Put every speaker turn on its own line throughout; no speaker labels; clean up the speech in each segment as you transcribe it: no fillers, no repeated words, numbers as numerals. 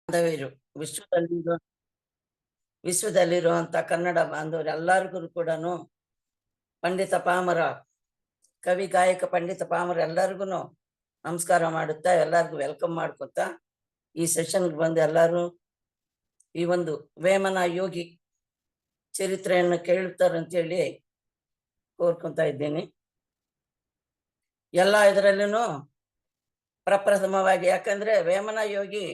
ಬಾಂಧವ್ಯರು ವಿಶ್ವದಲ್ಲಿರೋ ವಿಶ್ವದಲ್ಲಿರುವಂತ ಕನ್ನಡ ಬಾಂಧವರೆಲ್ಲರಿಗೂ ಕೂಡ ಪಂಡಿತ ಪಾಮರ ಕವಿ ಗಾಯಕ ಪಂಡಿತ ಪಾಮರ ಎಲ್ಲರಿಗೂ ನಮಸ್ಕಾರ ಮಾಡುತ್ತಾ ಎಲ್ಲರಿಗೂ ವೆಲ್ಕಮ್ ಮಾಡ್ಕೊತಾ ಈ ಸೆಷನ್ಗೆ ಬಂದು ಎಲ್ಲರೂ ಈ ಒಂದು ವೇಮನ ಯೋಗಿ ಚರಿತ್ರೆಯನ್ನು ಕೇಳ್ತಾರಂತೇಳಿ ಕೋರ್ಕೊಂತ ಇದ್ದೀನಿ. ಎಲ್ಲ ಇದರಲ್ಲೂ ಪ್ರಪ್ರಥಮವಾಗಿ, ಯಾಕಂದ್ರೆ ವೇಮನ ಯೋಗಿ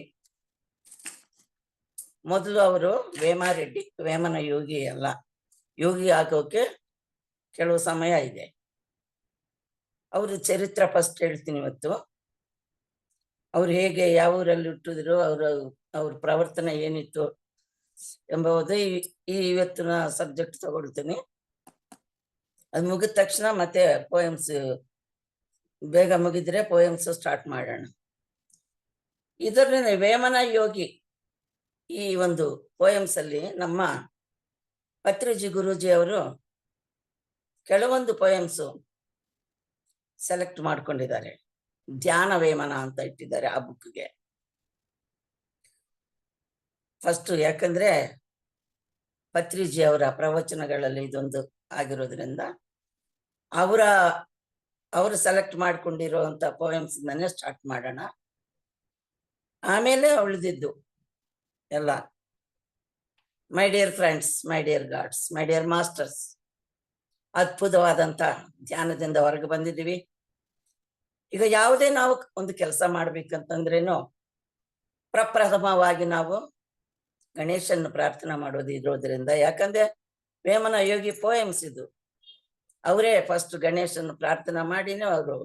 ಮೊದಲು ಅವರು ವೇಮಾರೆಡ್ಡಿ, ವೇಮನ ಯೋಗಿ ಅಲ್ಲ. ಯೋಗಿ ಆಗೋಕೆ ಕೆಲವು ಸಮಯ ಇದೆ. ಅವ್ರ ಚರಿತ್ರೆ ಫಸ್ಟ್ ಹೇಳ್ತೀನಿ ಇವತ್ತು. ಅವ್ರು ಹೇಗೆ ಯಾವ ಊರಲ್ಲಿ ಹುಟ್ಟಿದ್ರು, ಅವ್ರ ಪ್ರವರ್ತನೆ ಏನಿತ್ತು ಎಂಬುದು ಈ ಇವತ್ತಿನ ಸಬ್ಜೆಕ್ಟ್ ತಗೊಳ್ತೀನಿ. ಅದು ಮುಗಿದ ತಕ್ಷಣ ಮತ್ತೆ ಪೋಯಮ್ಸ್ ಬೇಗ ಮುಗಿದ್ರೆ ಪೋಯಮ್ಸ್ ಸ್ಟಾರ್ಟ್ ಮಾಡೋಣ. ಇದರಲ್ಲಿ ವೇಮನ ಯೋಗಿ ಈ ಒಂದು ಪೋಯಮ್ಸ್ ಅಲ್ಲಿ ನಮ್ಮ ಪತ್ರಿಜಿ ಗುರೂಜಿ ಅವರು ಕೆಲವೊಂದು ಪೋಯಮ್ಸ್ ಸೆಲೆಕ್ಟ್ ಮಾಡ್ಕೊಂಡಿದ್ದಾರೆ. ಧ್ಯಾನ ವೇಮನ ಅಂತ ಇಟ್ಟಿದ್ದಾರೆ ಆ ಬುಕ್ಗೆ. ಫಸ್ಟ್ ಯಾಕಂದ್ರೆ ಪತ್ರಿಜಿ ಅವರ ಪ್ರವಚನಗಳಲ್ಲಿ ಇದೊಂದು ಆಗಿರೋದ್ರಿಂದ ಅವರು ಸೆಲೆಕ್ಟ್ ಮಾಡ್ಕೊಂಡಿರುವಂತ ಪೋಯಮ್ಸ್ ನಾನೇ ಸ್ಟಾರ್ಟ್ ಮಾಡೋಣ. ಆಮೇಲೆ ಉಳಿದಿದ್ದು ಎಲ್ಲ. My dear friends, my dear gods, my dear masters, ಅದ್ಭುತವಾದಂತ ಧ್ಯಾನದಿಂದ ಹೊರಗೆ ಬಂದಿದ್ದೀವಿ. ಈಗ ಯಾವುದೇ ನಾವು ಒಂದು ಕೆಲಸ ಮಾಡ್ಬೇಕಂತಂದ್ರೇನು ಪ್ರಪ್ರಥಮವಾಗಿ ನಾವು ಗಣೇಶನ್ನು ಪ್ರಾರ್ಥನಾ ಮಾಡೋದು ಇರೋದ್ರಿಂದ, ಯಾಕಂದ್ರೆ ವೇಮನ ಯೋಗಿ ಪೋಯಮ್ಸ್ ಇದು. ಅವರೇ ಫಸ್ಟ್ ಗಣೇಶನ್ನು ಪ್ರಾರ್ಥನಾ ಮಾಡಿನೇ ಅವರು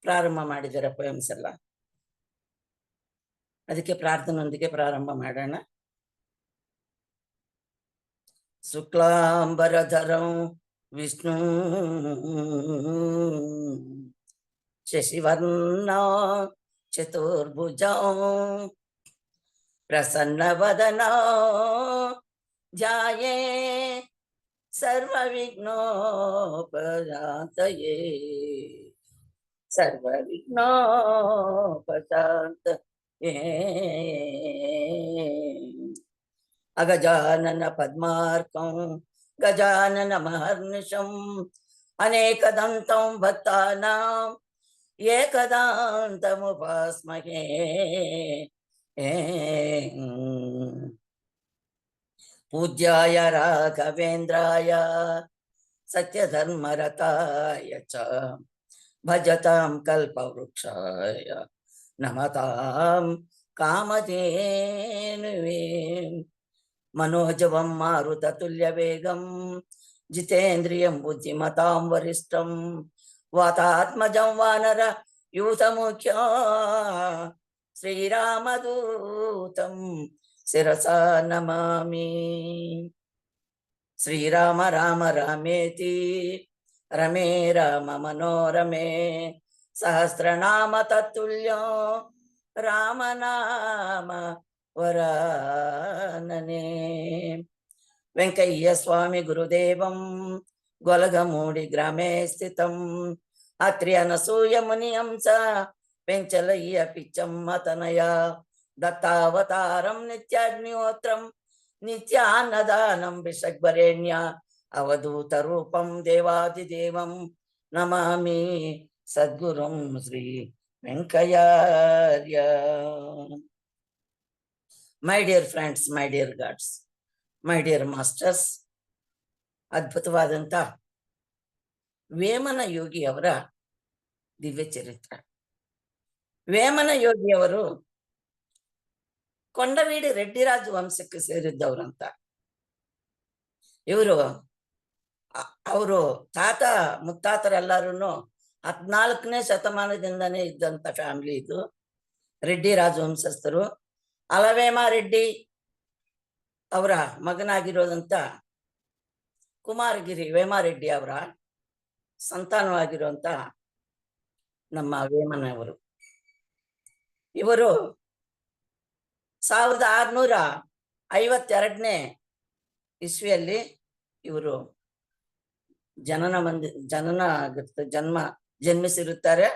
ಪ್ರಾರಂಭ ಮಾಡಿದ್ದಾರೆ ಪೋಯಮ್ಸ್ ಎಲ್ಲ. ಅದಕ್ಕೆ ಪ್ರಾರ್ಥನೆಯೊಂದಿಗೆ ಪ್ರಾರಂಭ ಮಾಡೋಣ. ಶುಕ್ಲಾಂಬರಧರಂ ವಿಷ್ಣು ಶಶಿವರ್ಣ ಚತುರ್ಭುಜ ಪ್ರಸನ್ನವದನ ಧ್ಯಾಯೇ ಸರ್ವವಿಘ್ನೋಪಶಾಂತಯೇ ಸರ್ವವಿಘ್ನೋಪಶಾಂತಯೇ. ಅಗಜಾನನ ಪದ್ಮಾರ್ಕಂ ಗಜಾನನ ಮಹರ್ನಿಶಂ ಅನೇಕದಂತಂ ಭಕ್ತಾನಾಂ ಏಕದಾಂತಮುಪಾಸ್ಮಹೇ. ಪೂಜ್ಯಾಯ ರಾಘವೇಂದ್ರಾಯ ಸತ್ಯಧರ್ಮರತಾಯ ಚ ಭಜತಾಂ ಕಲ್ಪವೃಕ್ಷಾಯ ನಮತಾಂ ಕಾಮಧೇನುವೇ. ಮನೋಜವಂ ಮಾರುತತುಲ್ಯ ವೇಗಂ ಜಿತೇಂದ್ರಿಯಂ ಬುದ್ಧಿಮತಾಂ ವರಿಷ್ಠಂ ವಾತಾತ್ಮಜಂ ವಾನರ ಯೂಥಮುಖ್ಯ ಶ್ರೀರಾಮದೂತಂ ಶಿರಸಾ ನಮಾಮಿ. ಶ್ರೀರಾಮ ರಾಮ ರಾಮೇತಿ ರಮೇ ರಾಮ ಮನೋರಮೇ ಸಹಸ್ರನಾಮ ತತ್ತುಲ್ಯೋ ರಾಮನಾಮ ವರಾನನೆ. ವೆಂಕಯ್ಯ ಸ್ವಾಮಿ ಗುರುದೇವಂ ಗೊಲಗಮೂಡಿ ಗ್ರಾಮೇ ಸ್ಥಿತಂ ಅತ್ರಿ ಅನಸೂಯ ಮುನಿಯಂಸ ಪೆಂಚಲಯ್ಯ ಪಿಚ್ಚಮ್ಮ ತನಯ ದತ್ತಾವತಾರಂ ನಿತ್ಯಾಗ್ನಿಹೋತ್ರಂ ನಿತ್ಯಾನ್ನದಾನಂ ವಿಷಗ್ವರೇಣ್ಯ ಅವಧೂತ ರೂಪಂ ದೇವಾದಿದೇವಂ ನಮಾಮಿ ಸದ್ಗುರುಂ Shri Venkayyarya. My dear friends, my dear gods, my dear masters, ಅದ್ಭುತವಾದಂತ ವೇಮನ ಯೋಗಿ ಅವರ ದಿವ್ಯ ಚರಿತ್ರೆ. ವೇಮನ ಯೋಗಿ ಅವರು ಕೊಂಡವೀಡಿ ರೆಡ್ಡಿರಾಜು ವಂಶಕ್ಕೆ ಸೇರಿದ್ದವರಂತ. ಅವರು ತಾತ ಮುತ್ತಾತರೆಲ್ಲರೂ 14ನೇ ಶತಮಾನದಿಂದನೇ ಇದ್ದಂತ ಫ್ಯಾಮಿಲಿ ಇದು. ರೆಡ್ಡಿ ರಾಜವಂಶಸ್ಥರು. ಅಲವೇಮಾರೆಡ್ಡಿ ಅವರ ಮಗನಾಗಿರೋದಂತ ಕುಮಾರಗಿರಿ ವೇಮಾರೆಡ್ಡಿ ಅವರ ಸಂತಾನವಾಗಿರುವಂತ ನಮ್ಮ ವೇಮನವರು. ಇವರು 1652ನೇ ಇಸ್ವಿಯಲ್ಲಿ ಇವರು ಜನ್ಮಿಸಿರುತ್ತಾರೆ.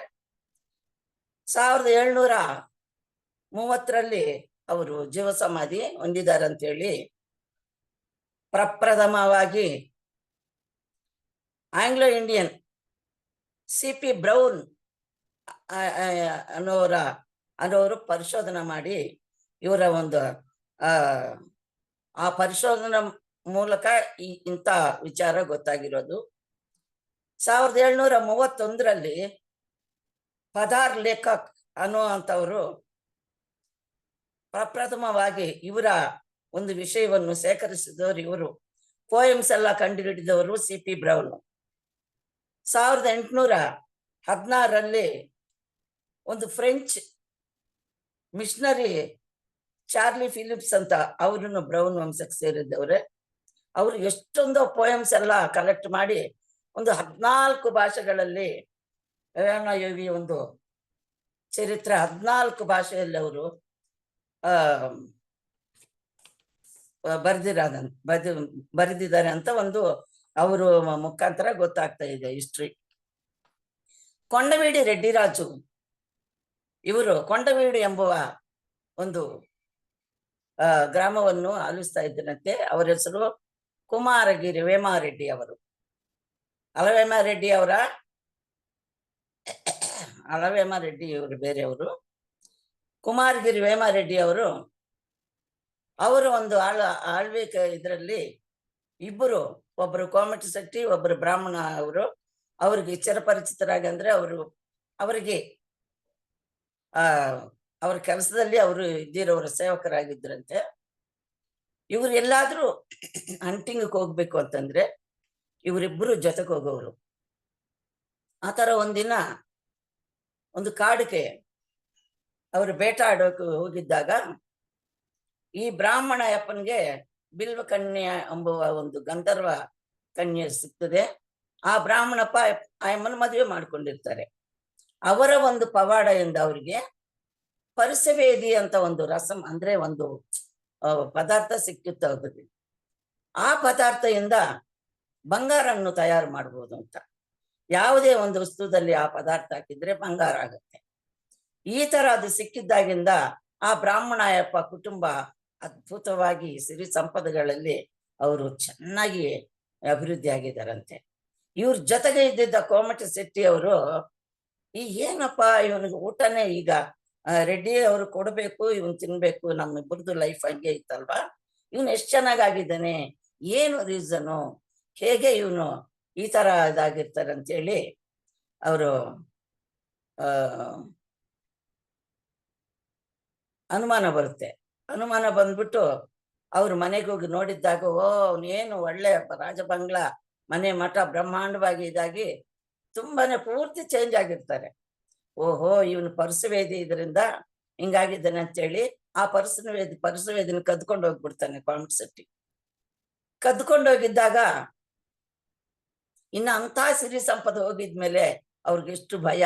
1730ರಲ್ಲಿ ಅವರು ಜೀವ ಸಮಾಧಿ ಹೊಂದಿದ್ದಾರೆ ಅಂತ ಹೇಳಿ ಪ್ರಪ್ರಥಮವಾಗಿ ಆಂಗ್ಲೋ ಇಂಡಿಯನ್ CP ಬ್ರೌನ್ ಅನ್ನೋರು ಪರಿಶೋಧನೆ ಮಾಡಿ ಇವರ ಒಂದು ಆ ಪರಿಶೋಧನಾ ಮೂಲಕ ಇಂಥ ವಿಚಾರ ಗೊತ್ತಾಗಿರೋದು. 1731ರಲ್ಲಿ ಪದಾರ್ ಲೇಖಕ್ ಅನ್ನುವಂಥವರು ಪ್ರಪ್ರಥಮವಾಗಿ ಇವರ ಒಂದು ವಿಷಯವನ್ನು ಸೇಕರಿಸಿದವರು ಇವರು. ಪೋಯಮ್ಸ್ ಎಲ್ಲ ಕಂಡುಹಿಡಿದವರು CP ಬ್ರೌನ್. 1816ರಲ್ಲಿ ಒಂದು ಫ್ರೆಂಚ್ ಮಿಷನರಿ ಚಾರ್ಲಿ ಫಿಲಿಪ್ಸ್ ಅಂತ ಅವ್ರನ್ನು ಬ್ರೌನ್ ವಂಶಕ್ಕೆ ಸೇರಿದ್ದವ್ರೆ. ಅವರು ಎಷ್ಟೊಂದು ಪೋಯಮ್ಸ್ ಎಲ್ಲ ಕಲೆಕ್ಟ್ ಮಾಡಿ ಒಂದು 14 ಭಾಷೆಗಳಲ್ಲಿ ಯೋಗಿ ಒಂದು ಚರಿತ್ರೆ 14 ಭಾಷೆಯಲ್ಲಿ ಅವರು ಬರೆದಿದ್ದಾರೆ ಅಂತ ಒಂದು ಅವರು ಮುಖಾಂತರ ಗೊತ್ತಾಗ್ತಾ ಇದೆ ಹಿಸ್ಟ್ರಿ. ಕೊಂಡವೀಡಿ ರೆಡ್ಡಿರಾಜು ಇವರು ಕೊಂಡವೀಡು ಎಂಬುವ ಒಂದು ಗ್ರಾಮವನ್ನು ಆಲಿಸ್ತಾ ಇದ್ದರಂತೆ. ಅವರ ಹೆಸರು ಕುಮಾರಗಿರಿ ವೇಮಾರೆಡ್ಡಿ ಅವರು. ಅಲವೇಮಾರೆಡ್ಡಿ ಇವರು ಬೇರೆಯವರು. ಕುಮಾರಗಿರಿ ವೇಮಾರೆಡ್ಡಿ ಅವರು ಒಂದು ಆಳ್ವಿಕೆ ಇದರಲ್ಲಿ ಇಬ್ಬರು, ಒಬ್ಬರು ಕೋಮಟಿ ಶೆಟ್ಟಿ, ಒಬ್ಬರು ಬ್ರಾಹ್ಮಣ ಅವರು. ಅವ್ರಿಗೆ ಚಿರಪರಿಚಿತರಾಗಂದ್ರೆ ಅವರಿಗೆ ಅವ್ರ ಕೆಲಸದಲ್ಲಿ ಅವರು ಇದ್ದಿರೋರ ಸೇವಕರಾಗಿದ್ರಂತೆ. ಇವ್ರು ಎಲ್ಲಾದ್ರೂ ಹಂಟಿಂಗ್ ಹೋಗ್ಬೇಕು ಅಂತಂದ್ರೆ ಇವರಿಬ್ಬರು ಜೊತೆಗೆ ಹೋಗೋರು. ಆ ತರ ಒಂದಿನ ಒಂದು ಕಾಡಿಗೆ ಅವರು ಬೇಟಾಡೋಕೆ ಹೋಗಿದ್ದಾಗ ಈ ಬ್ರಾಹ್ಮಣ ಅಪ್ಪನಿಗೆ ಬಿಲ್ವ ಕನ್ಯೆ ಎಂಬುವ ಒಂದು ಗಂಧರ್ವ ಕನ್ಯೆ ಸಿಗ್ತದೆ. ಆ ಬ್ರಾಹ್ಮಣಪ್ಪ ಆಯಮ್ಮನ ಮದುವೆ ಮಾಡ್ಕೊಂಡಿರ್ತಾರೆ. ಅವರ ಒಂದು ಪವಾಡದಿಂದ ಅವರಿಗೆ ಪರಿಸವೇದಿ ಅಂತ ಒಂದು ರಸಂ ಅಂದ್ರೆ ಒಂದು ಪದಾರ್ಥ ಸಿಕ್ಕಿತ್ತು ಅವ್ರಿಗೆ. ಆ ಪದಾರ್ಥದಿಂದ ಬಂಗಾರನ್ನು ತಯಾರು ಮಾಡ್ಬೋದು ಅಂತ. ಯಾವುದೇ ಒಂದು ವಸ್ತುದಲ್ಲಿ ಆ ಪದಾರ್ಥ ಹಾಕಿದ್ರೆ ಬಂಗಾರ ಆಗುತ್ತೆ. ಈ ತರ ಅದು ಸಿಕ್ಕಿದ್ದಾಗಿಂದ ಆ ಬ್ರಾಹ್ಮಣಯಪ್ಪ ಕುಟುಂಬ ಅದ್ಭುತವಾಗಿ ಸಿರಿ ಸಂಪದಗಳಲ್ಲಿ ಅವರು ಚೆನ್ನಾಗಿ ಅಭಿವೃದ್ಧಿ ಆಗಿದ್ದಾರಂತೆ. ಇವ್ರ ಜೊತೆಗೆ ಇದ್ದಿದ್ದ ಕೋಮಟಿ ಶೆಟ್ಟಿ ಅವರು ಏನಪ್ಪ ಇವನಿಗೆ ಊಟನೇ ಈಗ ರೆಡ್ಡಿ ಅವರು ಕೊಡ್ಬೇಕು, ಇವನ್ ತಿನ್ಬೇಕು, ನಮ್ಮಿಬ್ಬರದು ಲೈಫ್ ಹಂಗೆ ಇತ್ತಲ್ವಾ, ಇವನು ಎಷ್ಟು ಚೆನ್ನಾಗಿದ್ದಾನೆ, ಏನು ರೀಸನು, ಹೇಗೆ ಇವನು ಈ ತರ ಇದಾಗಿರ್ತಾರೆ ಅಂತೇಳಿ ಅವರು ಅನುಮಾನ ಬರುತ್ತೆ. ಅನುಮಾನ ಬಂದ್ಬಿಟ್ಟು ಅವ್ರ ಮನೆಗೆ ಹೋಗಿ ನೋಡಿದ್ದಾಗ ಅವನೇನು ಒಳ್ಳೆ ರಾಜ ಬಂಗ್ಲಾ ಮನೆ ಮಠ ಬ್ರಹ್ಮಾಂಡವಾಗಿ ಇದಾಗಿ ತುಂಬಾನೇ ಪೂರ್ತಿ ಚೇಂಜ್ ಆಗಿರ್ತಾರೆ. ಓಹೋ ಇವನು ಪರಸವೇದಿ ಇದರಿಂದ ಹಿಂಗಾಗಿದ್ದಾನೆ ಅಂತೇಳಿ ಆ ಪರಸವೇದಿನ ಕದ್ಕೊಂಡು ಹೋಗ್ಬಿಡ್ತಾನೆ ಕೋಮಟಿ ಶೆಟ್ಟಿ. ಕದ್ಕೊಂಡೋಗಿದ್ದಾಗ ಇನ್ನು ಅಂತ ಸಿರಿ ಸಂಪದ ಹೋಗಿದ್ಮೇಲೆ ಅವ್ರಿಗೆ ಎಷ್ಟು ಭಯ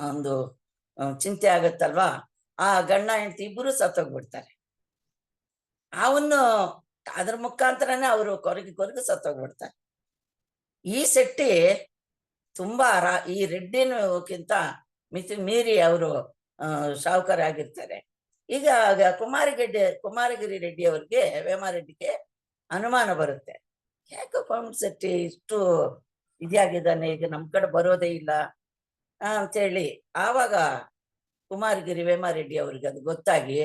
ಒಂದು ಚಿಂತೆ ಆಗತ್ತಲ್ವಾ. ಆ ಗಂಡ ಹೆಂಡತಿ ಇಬ್ಬರು ಸತ್ತೋಗ್ಬಿಡ್ತಾರೆ. ಅವನು ಅದ್ರ ಮುಖಾಂತರನೇ ಅವರು ಕೊರಗಿ ಸತ್ತೋಗ್ಬಿಡ್ತಾರೆ. ಈ ಶೆಟ್ಟಿ ತುಂಬಾ ಈ ರೆಡ್ಡಿನಕ್ಕಿಂತ ಮೀರಿ ಅವರು ಶಾಹುಕಾರ ಆಗಿರ್ತಾರೆ. ಈಗ ಕುಮಾರಗಿರಿ ರೆಡ್ಡಿ ಅವ್ರಿಗೆ ವೇಮಾರೆಡ್ಡಿಗೆ ಅನುಮಾನ ಬರುತ್ತೆ. ಯಾಕೆ ಕೋಮಟಿ ಶೆಟ್ಟಿ ಇಷ್ಟು ಇದಾಗಿದ್ದಾನೆ, ಈಗ ನಮ್ ಕಡೆ ಬರೋದೇ ಇಲ್ಲ ಅಂತೇಳಿ. ಆವಾಗ ಕುಮಾರಗಿರಿ ವೇಮಾರೆಡ್ಡಿ ಅವ್ರಿಗೆ ಅದು ಗೊತ್ತಾಗಿ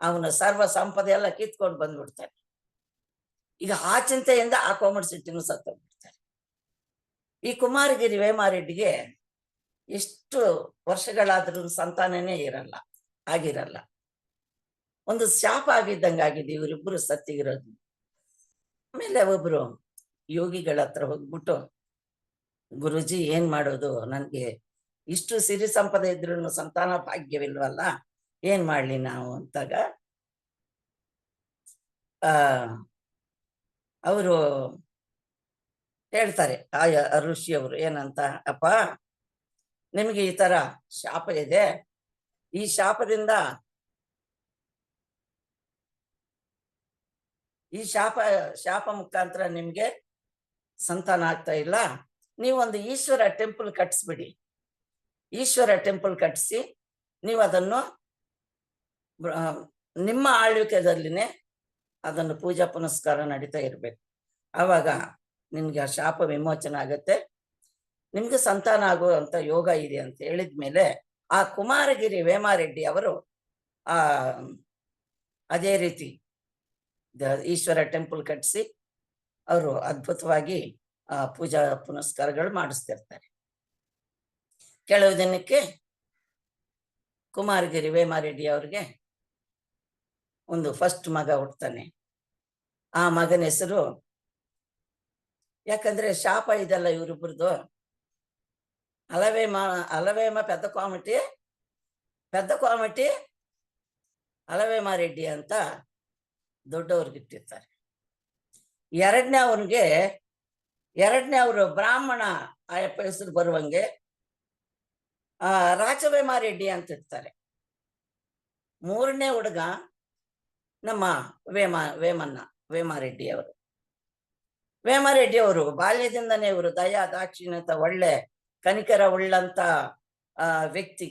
ಅವನ ಸರ್ವ ಸಂಪದೆ ಎಲ್ಲ ಕಿತ್ಕೊಂಡು ಬಂದ್ಬಿಡ್ತಾರೆ. ಈಗ ಆ ಚಿಂತೆಯಿಂದ ಆ ಕೋಮಟಿ ಶೆಟ್ಟಿನೂ ಸತ್ತೋಗ್ಬಿಡ್ತಾರೆ. ಈ ಕುಮಾರಗಿರಿ ವೇಮಾರೆಡ್ಡಿಗೆ ಎಷ್ಟು ವರ್ಷಗಳಾದ್ರೂ ಸಂತಾನನೇ ಆಗಿರಲ್ಲ. ಒಂದು ಶಾಪ ಆಗಿದ್ದಂಗೆ ಆಗಿದೆ ಇವರಿಬ್ಬರು ಸತ್ತಿಗಿರೋದು. ಆಮೇಲೆ ಒಬ್ರು ಯೋಗಿಗಳ ಹತ್ರ ಹೋಗ್ಬಿಟ್ಟು, ಗುರುಜಿ ಏನ್ ಮಾಡೋದು, ನನ್ಗೆ ಇಷ್ಟು ಸಿರಿ ಸಂಪದ ಇದ್ರೂ ಸಂತಾನ ಭಾಗ್ಯವಿಲ್ವಲ್ಲ, ಏನ್ ಮಾಡ್ಲಿ ನಾವು ಅಂತಾಗ ಅವರು ಹೇಳ್ತಾರೆ, ಆ ಋಷಿಯವರು ಏನಂತ, ಅಪ್ಪ ನಿಮ್ಗೆ ಈ ತರ ಶಾಪ ಇದೆ, ಈ ಶಾಪ ಮುಖಾಂತರ ನಿಮ್ಗೆ ಸಂತಾನ ಆಗ್ತಾ ಇಲ್ಲ. ನೀವೊಂದು ಈಶ್ವರ ಟೆಂಪಲ್ ಕಟ್ಸ್ಬಿಡಿ. ಈಶ್ವರ ಟೆಂಪಲ್ ಕಟ್ಸಿ ನೀವು ಅದನ್ನು ನಿಮ್ಮ ಆಳ್ವಿಕೆದಲ್ಲಿನೇ ಅದನ್ನು ಪೂಜಾ ಪುನಸ್ಕಾರ ನಡೀತಾ ಇರ್ಬೇಕು. ಆವಾಗ ನಿಮ್ಗೆ ಆ ಶಾಪ ವಿಮೋಚನೆ ಆಗತ್ತೆ, ನಿಮ್ಗೆ ಸಂತಾನ ಆಗುವಂತ ಯೋಗ ಇದೆ ಅಂತ ಹೇಳಿದ್ಮೇಲೆ ಆ ಕುಮಾರಗಿರಿ ವೇಮಾರೆಡ್ಡಿ ಅವರು ಆ ಅದೇ ರೀತಿ ಈಶ್ವರ ಟೆಂಪಲ್ ಕಟ್ಟಿಸಿ ಅವರು ಅದ್ಭುತವಾಗಿ ಪೂಜಾ ಪುನಸ್ಕಾರಗಳು ಮಾಡಿಸ್ತಿರ್ತಾರೆ. ಕೆಲವು ದಿನಕ್ಕೆ ಕುಮಾರಗಿರಿ ವೇಮಾರೆಡ್ಡಿ ಅವ್ರಿಗೆ ಒಂದು ಫಸ್ಟ್ ಮಗ ಹುಡ್ತಾನೆ. ಆ ಮಗನ ಹೆಸರು, ಯಾಕಂದ್ರೆ ಶಾಪ ಇದೆಲ್ಲ ಇವರಿಬ್ಬರದು, ಅಲವೇಮ ಪೆದ್ದ ಕಾಮಿಟಿ ಅಲವೇಮಾರೆಡ್ಡಿ ಅಂತ ದೊಡ್ಡವ್ರಿಗಿಟ್ಟಿರ್ತಾರೆ. ಎರಡನೇ ಅವರು ಬ್ರಾಹ್ಮಣ ಆಯಪ್ಪ ಹೆಸರು ಬರುವಂಗೆ ರಾಚವೇಮಾರೆಡ್ಡಿ ಅಂತ ಇರ್ತಾರೆ. ಮೂರನೇ ಹುಡುಗ ನಮ್ಮ ವೇಮಾರೆಡ್ಡಿ ಅವರು ಬಾಲ್ಯದಿಂದನೇ ಇವರು ದಯಾ ದಾಕ್ಷಿಣ್ಯತ ಒಳ್ಳೆ ಕನಿಕರ ಉಳ್ಳಂತ ವ್ಯಕ್ತಿ,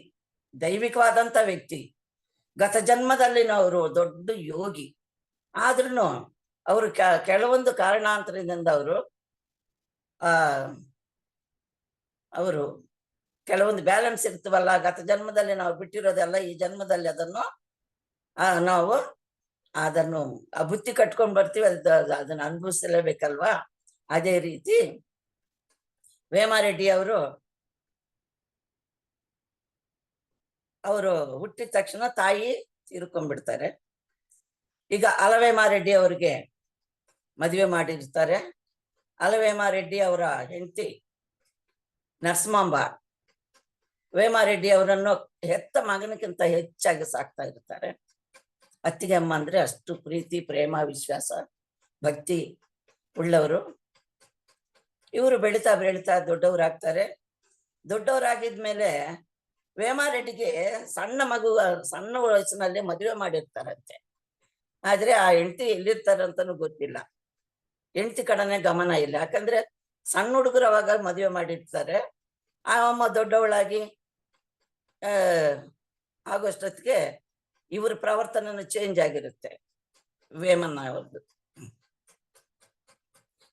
ದೈವಿಕವಾದಂತ ವ್ಯಕ್ತಿ. ಗತ ಜನ್ಮದಲ್ಲಿನ ಅವರು ದೊಡ್ಡ ಯೋಗಿ. ಆದ್ರೂ ಅವರು ಕೆಲವೊಂದು ಕಾರಣಾಂತರದಿಂದ ಅವರು ಕೆಲವೊಂದು ಬ್ಯಾಲೆನ್ಸ್ ಇರ್ತವಲ್ಲ, ಗತ ಜನ್ಮದಲ್ಲಿ ನಾವು ಬಿಟ್ಟಿರೋದೆಲ್ಲ ಈ ಜನ್ಮದಲ್ಲಿ ಅದನ್ನು ನಾವು ಅದನ್ನು ಬುತ್ತಿ ಕಟ್ಕೊಂಡ್ ಬರ್ತೀವಿ, ಅದನ್ನ ಅನುಭವಿಸಲೇಬೇಕಲ್ವಾ. ಅದೇ ರೀತಿ ವೇಮಾರೆಡ್ಡಿ ಅವರು ಹುಟ್ಟಿದ ತಕ್ಷಣ ತಾಯಿ ತೀರ್ಕೊಂಡ್ಬಿಡ್ತಾರೆ. ಈಗ ಅಲವೇಮಾರೆಡ್ಡಿ ಅವ್ರಿಗೆ ಮದುವೆ ಮಾಡಿರ್ತಾರೆ. ಅಲವೇಮಾರೆಡ್ಡಿ ಅವರ ಹೆಂಡತಿ ನರಸಿಂಹಾಂಬ ವೇಮಾರೆಡ್ಡಿ ಅವರನ್ನು ಹೆತ್ತ ಮಗನಕ್ಕಿಂತ ಹೆಚ್ಚಾಗಿ ಸಾಕ್ತಾ ಇರ್ತಾರೆ. ಅತ್ತಿಗೆ ಅಮ್ಮ ಅಂದ್ರೆ ಅಷ್ಟು ಪ್ರೀತಿ, ಪ್ರೇಮ, ವಿಶ್ವಾಸ, ಭಕ್ತಿ ಉಳ್ಳವರು. ಇವರು ಬೆಳೀತಾ ದೊಡ್ಡವರಾಗ್ತಾರೆ. ದೊಡ್ಡವರಾಗಿದ್ಮೇಲೆ ವೇಮಾರೆಡ್ಡಿಗೆ ಸಣ್ಣ ವಯಸ್ಸಿನಲ್ಲಿ ಮದುವೆ ಮಾಡಿರ್ತಾರಂತೆ. ಆದ್ರೆ ಆ ಹೆಂಡತಿ ಎಲ್ಲಿರ್ತಾರಂತನೂ ಗೊತ್ತಿಲ್ಲ. ಹೆಂಡತಿ ಕಡೆನೆ ಗಮನ ಇಲ್ಲ. ಯಾಕಂದ್ರೆ ಸಣ್ಣ ಹುಡುಗರು ಅವಾಗ ಮದುವೆ ಮಾಡಿರ್ತಾರೆ. ಆ ಅಮ್ಮ ದೊಡ್ಡವಳಾಗಿ ಆಗೋಷ್ಟೊತ್ತಿಗೆ ಇವ್ರ ಪ್ರವರ್ತನ ಚೇಂಜ್ ಆಗಿರುತ್ತೆ. ವೇಮನ್ನ ಅವ್ರದ್ದು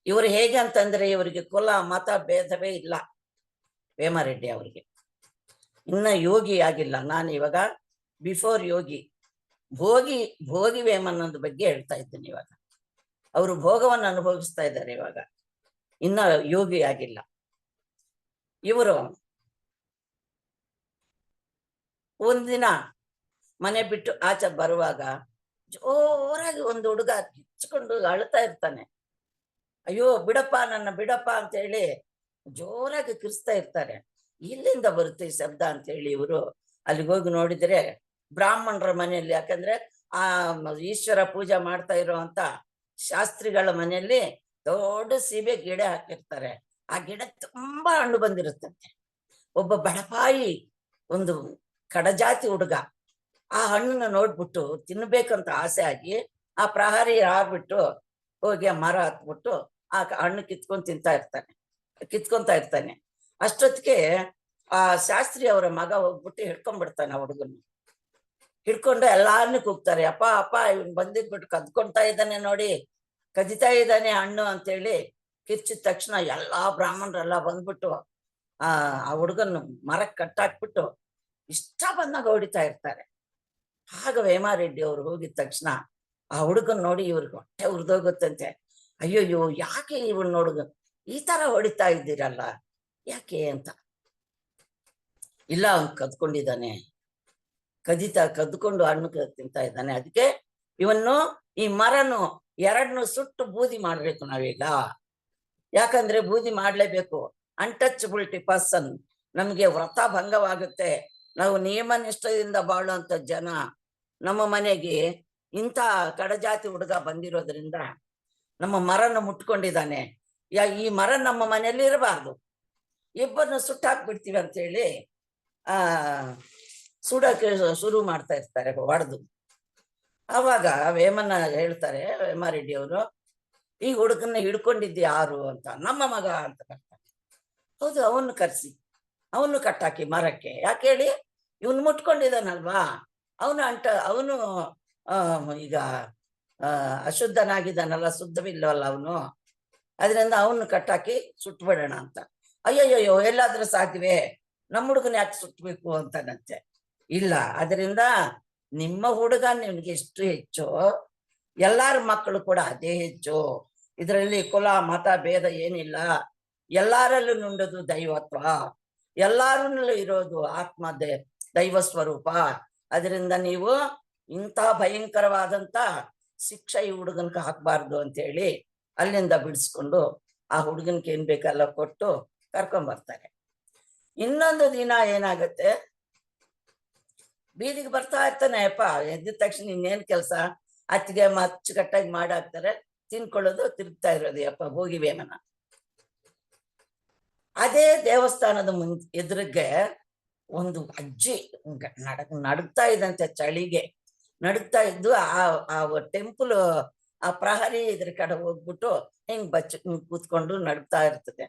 ಇವರು ಹೇಗೆ ಅಂತಂದ್ರೆ ಇವರಿಗೆ ಕುಲ ಮತ ಭೇದವೇ ಇಲ್ಲ. ವೇಮಾರೆಡ್ಡಿ ಅವರಿಗೆ ಇನ್ನ ಯೋಗಿ ಆಗಿಲ್ಲ. ನಾನು ಇವಾಗ ಬಿಫೋರ್ ಯೋಗಿ, ಭೋಗಿ ವೇಮನ್ನದ ಬಗ್ಗೆ ಹೇಳ್ತಾ ಇದ್ದೇನೆ. ಇವಾಗ ಅವರು ಭೋಗವನ್ನು ಅನುಭವಿಸ್ತಾ ಇದ್ದಾರೆ. ಇವಾಗ ಇನ್ನ ಯೋಗಿ ಆಗಿಲ್ಲ. ಇವರು ಒಂದಿನ ಮನೆ ಬಿಟ್ಟು ಆಚೆ ಬರುವಾಗ ಜೋರಾಗಿ ಒಂದು ಹುಡುಗ ಕಿಚ್ಕೊಂಡು ಅಳ್ತಾ ಇರ್ತಾನೆ. ಅಯ್ಯೋ ಬಿಡಪ್ಪ, ನನ್ನ ಬಿಡಪ್ಪ ಅಂತ ಹೇಳಿ ಜೋರಾಗಿ ಕಿರ್ಸ್ತಾ ಇರ್ತಾರೆ. ಇಲ್ಲಿಂದ ಬರುತ್ತೆ ಈ ಶಬ್ದ ಅಂತ ಹೇಳಿ ಇವರು ಅಲ್ಲಿಗೆ ಹೋಗಿ ನೋಡಿದ್ರೆ ಬ್ರಾಹ್ಮಣರ ಮನೆಯಲ್ಲಿ, ಯಾಕಂದ್ರೆ ಆ ಈಶ್ವರ ಪೂಜೆ ಮಾಡ್ತಾ ಇರುವಂತ ಶಾಸ್ತ್ರಿಗಳ ಮನೆಯಲ್ಲಿ ದೊಡ್ಡ ಸೀಬೆ ಗಿಡ ಹಾಕಿರ್ತಾರೆ. ಆ ಗಿಡ ತುಂಬಾ ಹಣ್ಣು ಬಂದಿರುತ್ತಂತೆ. ಒಬ್ಬ ಬಡಪಾಯಿ ಒಂದು ಕಡಜಾತಿ ಹುಡುಗ ಆ ಹಣ್ಣನ್ನ ನೋಡ್ಬಿಟ್ಟು ತಿನ್ಬೇಕಂತ ಆಸೆ ಆಗಿ ಆ ಪ್ರಹರಿ ಆಗ್ಬಿಟ್ಟು ಹೋಗಿ ಆ ಮರ ಹತ್ಬಿಟ್ಟು ಆ ಹಣ್ಣು ಕಿತ್ಕೊಂತ ಇರ್ತಾನೆ. ಅಷ್ಟೊತ್ತಿಗೆ ಆ ಶಾಸ್ತ್ರಿ ಅವರ ಮಗ ಹೋಗ್ಬಿಟ್ಟು ಹಿಡ್ಕೊಂಡ್ಬಿಡ್ತಾನೆ. ಆ ಹುಡುಗನ್ನು ಹಿಡ್ಕೊಂಡು ಎಲ್ಲಾರನ್ನೂ ಕೂಗ್ತಾರೆ, ಅಪ್ಪ ಅಪ್ಪ ಇವನ್ ಬಂದಿದ್ಬಿಟ್ಟು ಕದ್ಕೊಂತಾ ಇದ್ದಾನೆ ನೋಡಿ, ಕದಿತಾ ಇದ್ದಾನೆ ಹಣ್ಣು ಅಂತೇಳಿ ಕಿರ್ಚಿದ ತಕ್ಷಣ ಎಲ್ಲಾ ಬ್ರಾಹ್ಮಣರೆಲ್ಲ ಬಂದ್ಬಿಟ್ಟು ಆ ಹುಡುಗನ್ನು ಮರಕ್ಕೆ ಕಟ್ಟಾಕ್ಬಿಟ್ಟು ಇಷ್ಟ ಬಂದಾಗ ಹೊಡಿತಾ ಇರ್ತಾರೆ. ಆಗ ವೇಮಾರೆಡ್ಡಿ ಅವರು ಹೋಗಿದ ತಕ್ಷಣ ಆ ಹುಡುಗನ್ ನೋಡಿ ಇವ್ರಿಗೆ ಹೊಟ್ಟೆ ಉರಿದೋಗುತ್ತಂತೆ. ಅಯ್ಯೋಯ್ಯೋ, ಯಾಕೆ ಇವನ್ ಹುಡುಗ ಈ ತರ ಹೊಡಿತಾ ಇದ್ದೀರಲ್ಲ, ಯಾಕೆ ಅಂತ. ಇಲ್ಲ, ಅವ್ನು ಕದ್ಕೊಂಡಿದ್ದಾನೆ, ಕದ್ಕೊಂಡು ಹಣ್ಣು ತಿಂತಾ ಇದ್ದಾನೆ. ಅದಕ್ಕೆ ಇವನ್ನು ಈ ಮರನು ಎರಡನ್ನು ಸುಟ್ಟು ಬೂದಿ ಮಾಡ್ಬೇಕು ನಾವೀಗ. ಯಾಕಂದ್ರೆ ಬೂದಿ ಮಾಡ್ಲೇಬೇಕು. ಅನ್ಟಚಬಿಲಿಟಿ ಪರ್ಸನ್, ನಮ್ಗೆ ವ್ರತ ಭಂಗವಾಗುತ್ತೆ. ನಾವು ನಿಯಮ ನಿಷ್ಠದಿಂದ ಬಾಳುವಂತ ಜನ. ನಮ್ಮ ಮನೆಗೆ ಇಂಥ ಕಡಜಾತಿ ಹುಡುಗ ಬಂದಿರೋದ್ರಿಂದ ನಮ್ಮ ಮರನ ಮುಟ್ಕೊಂಡಿದ್ದಾನೆ. ಈ ಮರ ನಮ್ಮ ಮನೆಯಲ್ಲಿ ಇರಬಾರ್ದು, ಇಬ್ಬರನ್ನ ಸುಟ್ಟಾಕ್ಬಿಡ್ತೀವಿ ಅಂತ ಹೇಳಿ ಸುಡಕ್ಕೆ ಶುರು ಮಾಡ್ತಾ ಇರ್ತಾರೆ ಹೊಡೆದು. ಆವಾಗ ವೇಮನ್ನ ಹೇಳ್ತಾರೆ, ವೇಮಾರೆಡ್ಡಿ ಅವರು, ಈ ಹುಡುಗನ್ನ ಹಿಡ್ಕೊಂಡಿದ್ದು ಯಾರು ಅಂತ. ನಮ್ಮ ಮಗ ಅಂತ ಕರ್ತಾರೆ. ಹೌದು, ಅವನು ಕರ್ಸಿ, ಅವನು ಕಟ್ಟಾಕಿ ಮರಕ್ಕೆ. ಯಾಕೆ ಹೇಳಿ, ಇವನು ಮುಟ್ಕೊಂಡಿದ್ದಾನಲ್ವಾ, ಅವನು ಈಗ ಅಶುದ್ಧನಾಗಿದ್ದಾನಲ್ಲ, ಶುದ್ಧವಿಲ್ಲವಲ್ಲ ಅವನು, ಅದರಿಂದ ಅವನು ಕಟ್ಟಾಕಿ ಸುಟ್ಬಿಡೋಣ ಅಂತ. ಅಯ್ಯಯ್ಯೋ, ಎಲ್ಲಾದ್ರೂ ಸಾಧ್ಯವೇ, ನಮ್ಮ ಹುಡುಗನ ಯಾಕೆ ಸುಟ್ಬೇಕು ಅಂತಾನಂತೆ. ಇಲ್ಲ, ಅದರಿಂದ ನಿಮ್ಮ ಹುಡುಗ ನಿಮ್ಗೆ ಎಷ್ಟು ಹೆಚ್ಚು, ಎಲ್ಲಾರ ಮಕ್ಕಳು ಕೂಡ ಅದೇ ಹೆಚ್ಚು. ಇದರಲ್ಲಿ ಕುಲ ಮತ ಭೇದ ಏನಿಲ್ಲ. ಎಲ್ಲಾರಲ್ಲೂ ನುಂಡದು ದೈವತ್ವ, ಎಲ್ಲಾರಲ್ಲೂ ಇರೋದು ಆತ್ಮ ದೈವ ಸ್ವರೂಪ. ಅದರಿಂದ ನೀವು ಇಂಥ ಭಯಂಕರವಾದಂತ ಶಿಕ್ಷೆ ಈ ಹುಡುಗನ್ಗೆ ಹಾಕ್ಬಾರ್ದು ಅಂತ ಹೇಳಿ ಅಲ್ಲಿಂದ ಬಿಡಿಸ್ಕೊಂಡು ಆ ಹುಡುಗನ್ಗೆ ಏನ್ ಬೇಕಲ್ಲ ಕೊಟ್ಟು ಕರ್ಕೊಂಡ್ಬರ್ತಾರೆ. ಇನ್ನೊಂದು ದಿನ ಏನಾಗತ್ತೆ, ಬೀದಿಗೆ ಬರ್ತಾ ಇರ್ತಾನೆ. ಅಪ್ಪ ಎದ್ದ ತಕ್ಷಣ ಇನ್ನೇನ್ ಕೆಲಸ, ಅತ್ತಿಗೆ ಅಚ್ಚುಕಟ್ಟಾಗಿ ಮಾಡಾಕ್ತಾರೆ, ತಿನ್ಕೊಳ್ಳೋದು, ತಿರುಗ್ತಾ ಇರೋದು. ಅಪ್ಪ ಹೋಗಿ ವೇಮನ. ಅದೇ ದೇವಸ್ಥಾನದ ಎದುರಿಗೆ ಒಂದು ಅಜ್ಜಿ ನಡುಗ್ತಾ ಇದ್ದಂತೆ, ಚಳಿಗೆ ನಡುಗ್ತಾ ಇದ್ದು ಆ ಟೆಂಪಲ್ ಆ ಪ್ರಹರಿ ಇದ್ರ ಕಡೆ ಹೋಗ್ಬಿಟ್ಟು ಹಿಂಗ್ ಕೂತ್ಕೊಂಡು ನಡುಗ್ತಾ ಇರ್ತದೆ.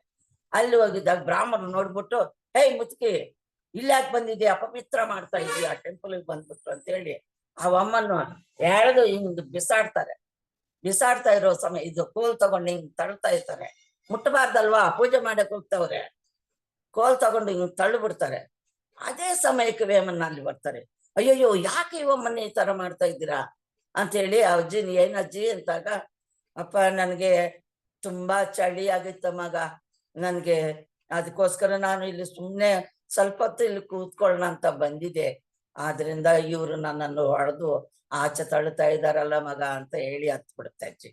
ಅಲ್ಲಿ ಹೋಗಿದ್ದಾಗ ಬ್ರಾಹ್ಮಣರು ನೋಡ್ಬಿಟ್ಟು, ಹೇ ಮುತ್ಕಿ, ಇಲ್ಲಾಕ್ ಬಂದಿದ್ಯಾ, ಅಪವಿತ್ರ ಮಾಡ್ತಾ ಇದೀಯ ಆ ಟೆಂಪಲ್ಗೆ ಬಂದ್ಬಿಟ್ಟು ಅಂತ ಹೇಳಿ ಆ ಅಮ್ಮನ್ನು ಎಳೆದು ಹಿಂಗ್ ಬಿಸಾಡ್ತಾ ಇರೋ ಸಮಯ ಇದು ಕೋಲ್ ತಗೊಂಡು ಹಿಂಗ್ ತಳ್ತಾ ಇರ್ತಾರೆ. ಮುಟ್ಟಬಾರ್ದಲ್ವಾ, ಪೂಜೆ ಮಾಡಕ್ ಹೋಗ್ತವ್ರೆ, ಕೋಲ್ ತಗೊಂಡು ಹಿಂಗ್ ತಳ್ಳು ಬಿಡ್ತಾರೆ. ಅದೇ ಸಮಯಕ್ಕೆ ವೇಮನ್ನ ಅಲ್ಲಿ ಬರ್ತಾರೆ. ಅಯ್ಯಯ್ಯೋ, ಯಾಕೆ ಇವಮ್ಮನ್ನ ಈ ತರ ಮಾಡ್ತಾ ಇದ್ದೀರಾ ಅಂತ ಹೇಳಿ ಆ ಅಜ್ಜಿನ, ಏನ್ ಅಜ್ಜಿ ಅಂತಾಗ, ಅಪ್ಪ ನನ್ಗೆ ತುಂಬಾ ಚಳಿ ಆಗಿತ್ತ ಮಗ, ನನ್ಗೆ ಅದಕ್ಕೋಸ್ಕರ ನಾನು ಇಲ್ಲಿ ಸುಮ್ನೆ ಸ್ವಲ್ಪ ಹೊತ್ತು ಇಲ್ಲಿ ಕೂತ್ಕೊಳ್ಳೋಣ ಅಂತ ಬಂದಿದೆ. ಆದ್ರಿಂದ ಇವ್ರು ನನ್ನನ್ನು ಹೊಡೆದು ಆಚೆ ತಳ್ಳುತ್ತಾ ಇದ್ದಾರಲ್ಲ ಮಗ ಅಂತ ಹೇಳಿ ಹತ್ ಬಿಡುತ್ತೆ ಅಜ್ಜಿ.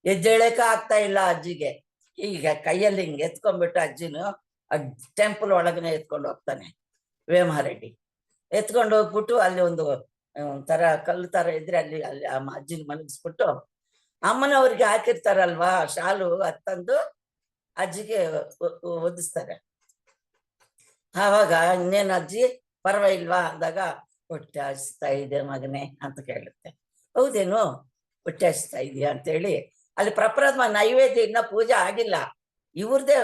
ಎದ್ದೇಳಕ ಆಗ್ತಾ ಇಲ್ಲ ಅಜ್ಜಿಗೆ. ಈಗ ಕೈಯಲ್ಲಿ ಹಿಂಗ್ ಎತ್ಕೊಂಡ್ಬಿಟ್ಟು ಅಜ್ಜಿನು ಟೆಂಪಲ್ ಒಳಗನೆ ಎತ್ಕೊಂಡು ಹೋಗ್ತಾನೆ ವೇಮಾರೆಡ್ಡಿ. ಎತ್ಕೊಂಡು ಹೋಗ್ಬಿಟ್ಟು ಅಲ್ಲಿ ಒಂಥರ ಕಲ್ಲು ತರ ಇದ್ರೆ ಅಲ್ಲಿ ಆ ಅಜ್ಜಿನ ಮಲಗಿಸ್ಬಿಟ್ಟು ಅಮ್ಮನವ್ರಿಗೆ ಹಾಕಿರ್ತಾರಲ್ವಾ ಶಾಲು, ತಂದು ಅಜ್ಜಿಗೆ ಒದಿಸ್ತಾರೆ. ಆವಾಗ ಇನ್ನೇನು ಅಜ್ಜಿ ಪರವಾಗಿಲ್ವಾ ಅಂದಾಗ, ಹೊಟ್ಟೆ ಹಸಿತಾ ಇದೆ ಮಗನೇ ಅಂತ ಕೇಳುತ್ತೆ. ಹೌದೇನು, ಹೊಟ್ಟೆ ಹಸಿತಾ ಇದೆಯಾ ಅಂತೇಳಿ ಅಲ್ಲಿ ಪ್ರಪ್ರಥಮ ನೈವೇದ್ಯ ಇನ್ನ ಪೂಜೆ ಆಗಿಲ್ಲ, ಇವ್ರದೇ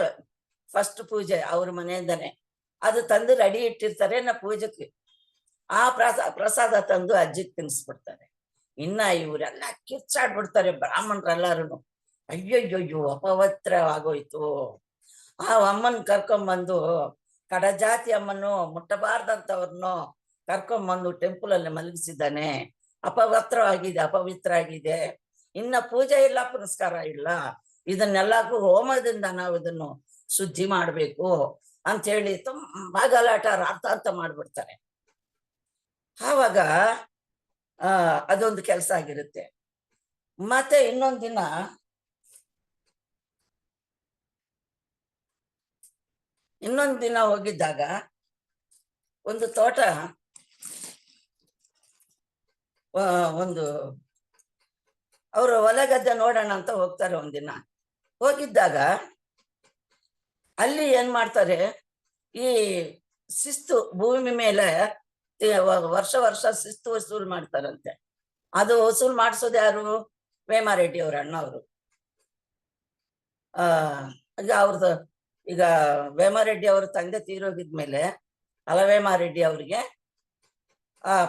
ಫಸ್ಟ್ ಪೂಜೆ ಅವ್ರ ಮನೆಯಿಂದನೇ ಅದು ತಂದು ರೆಡಿ ಇಟ್ಟಿರ್ತಾರೆ ಪೂಜೆಗೆ. ಆ ಪ್ರಸಾದ ತಂದು ಅಜ್ಜಿಗೆ ತಿನ್ಸ್ಬಿಡ್ತಾರೆ. ಇನ್ನ ಇವರೆಲ್ಲ ಕಿಚ್ಚಾಡ್ಬಿಡ್ತಾರೆ ಬ್ರಾಹ್ಮಣರೆಲ್ಲಾರು. ಅಯ್ಯಯ್ಯೋ, ಅಪವಿತ್ರವಾಗೋಯ್ತು. ಆ ಅಮ್ಮನ್ ಕರ್ಕೊಂಬಂದು, ಕಡಜಾತಿ ಅಮ್ಮನ್ನು, ಮುಟ್ಟಬಾರ್ದಂತವ್ರನ್ನು ಕರ್ಕೊಂಬಂದು ಟೆಂಪಲ್ ಅಲ್ಲಿ ಮಲಗಿಸಿದ್ದಾನೆ. ಅಪವಿತ್ರ ಆಗಿದೆ. ಇನ್ನ ಪೂಜೆ ಇಲ್ಲ, ಪುನಸ್ಕಾರ ಇಲ್ಲ, ಇದನ್ನೆಲ್ಲಕ್ಕೂ ಹೋಮದಿಂದ ನಾವು ಇದನ್ನು ಶುದ್ಧಿ ಮಾಡ್ಬೇಕು ಅಂತ ಹೇಳಿ ತುಂಬಾ ಗಲಾಟ ರಾತಾಂತ ಮಾಡ್ಬಿಡ್ತಾರೆ. ಆವಾಗ ಅದೊಂದು ಕೆಲಸ ಆಗಿರುತ್ತೆ. ಮತ್ತೆ ಇನ್ನೊಂದ್ ದಿನ ಹೋಗಿದ್ದಾಗ ಒಂದು ತೋಟ, ಅವರು ಹೊಲ ಗದ್ದೆ ನೋಡೋಣ ಅಂತ ಹೋಗ್ತಾರೆ. ಒಂದಿನ ಹೋಗಿದ್ದಾಗ ಅಲ್ಲಿ ಏನ್ ಮಾಡ್ತಾರೆ, ಈ ಶಿಸ್ತು ಭೂಮಿ ಮೇಲೆ ವರ್ಷ ಶಿಸ್ತು ವಸೂಲ್ ಮಾಡ್ತಾರಂತೆ. ಅದು ವಸೂಲ್ ಮಾಡಿಸೋದು ಯಾರು? ವೇಮಾರೆಡ್ಡಿ ಅವ್ರ ಅಣ್ಣವರು. ಈಗ ವೇಮಾರೆಡ್ಡಿ ಅವ್ರ ತಂದೆ ತೀರೋಗಿದ್ಮೇಲೆ ಅಲವೇಮಾರೆಡ್ಡಿ ಅವ್ರಿಗೆ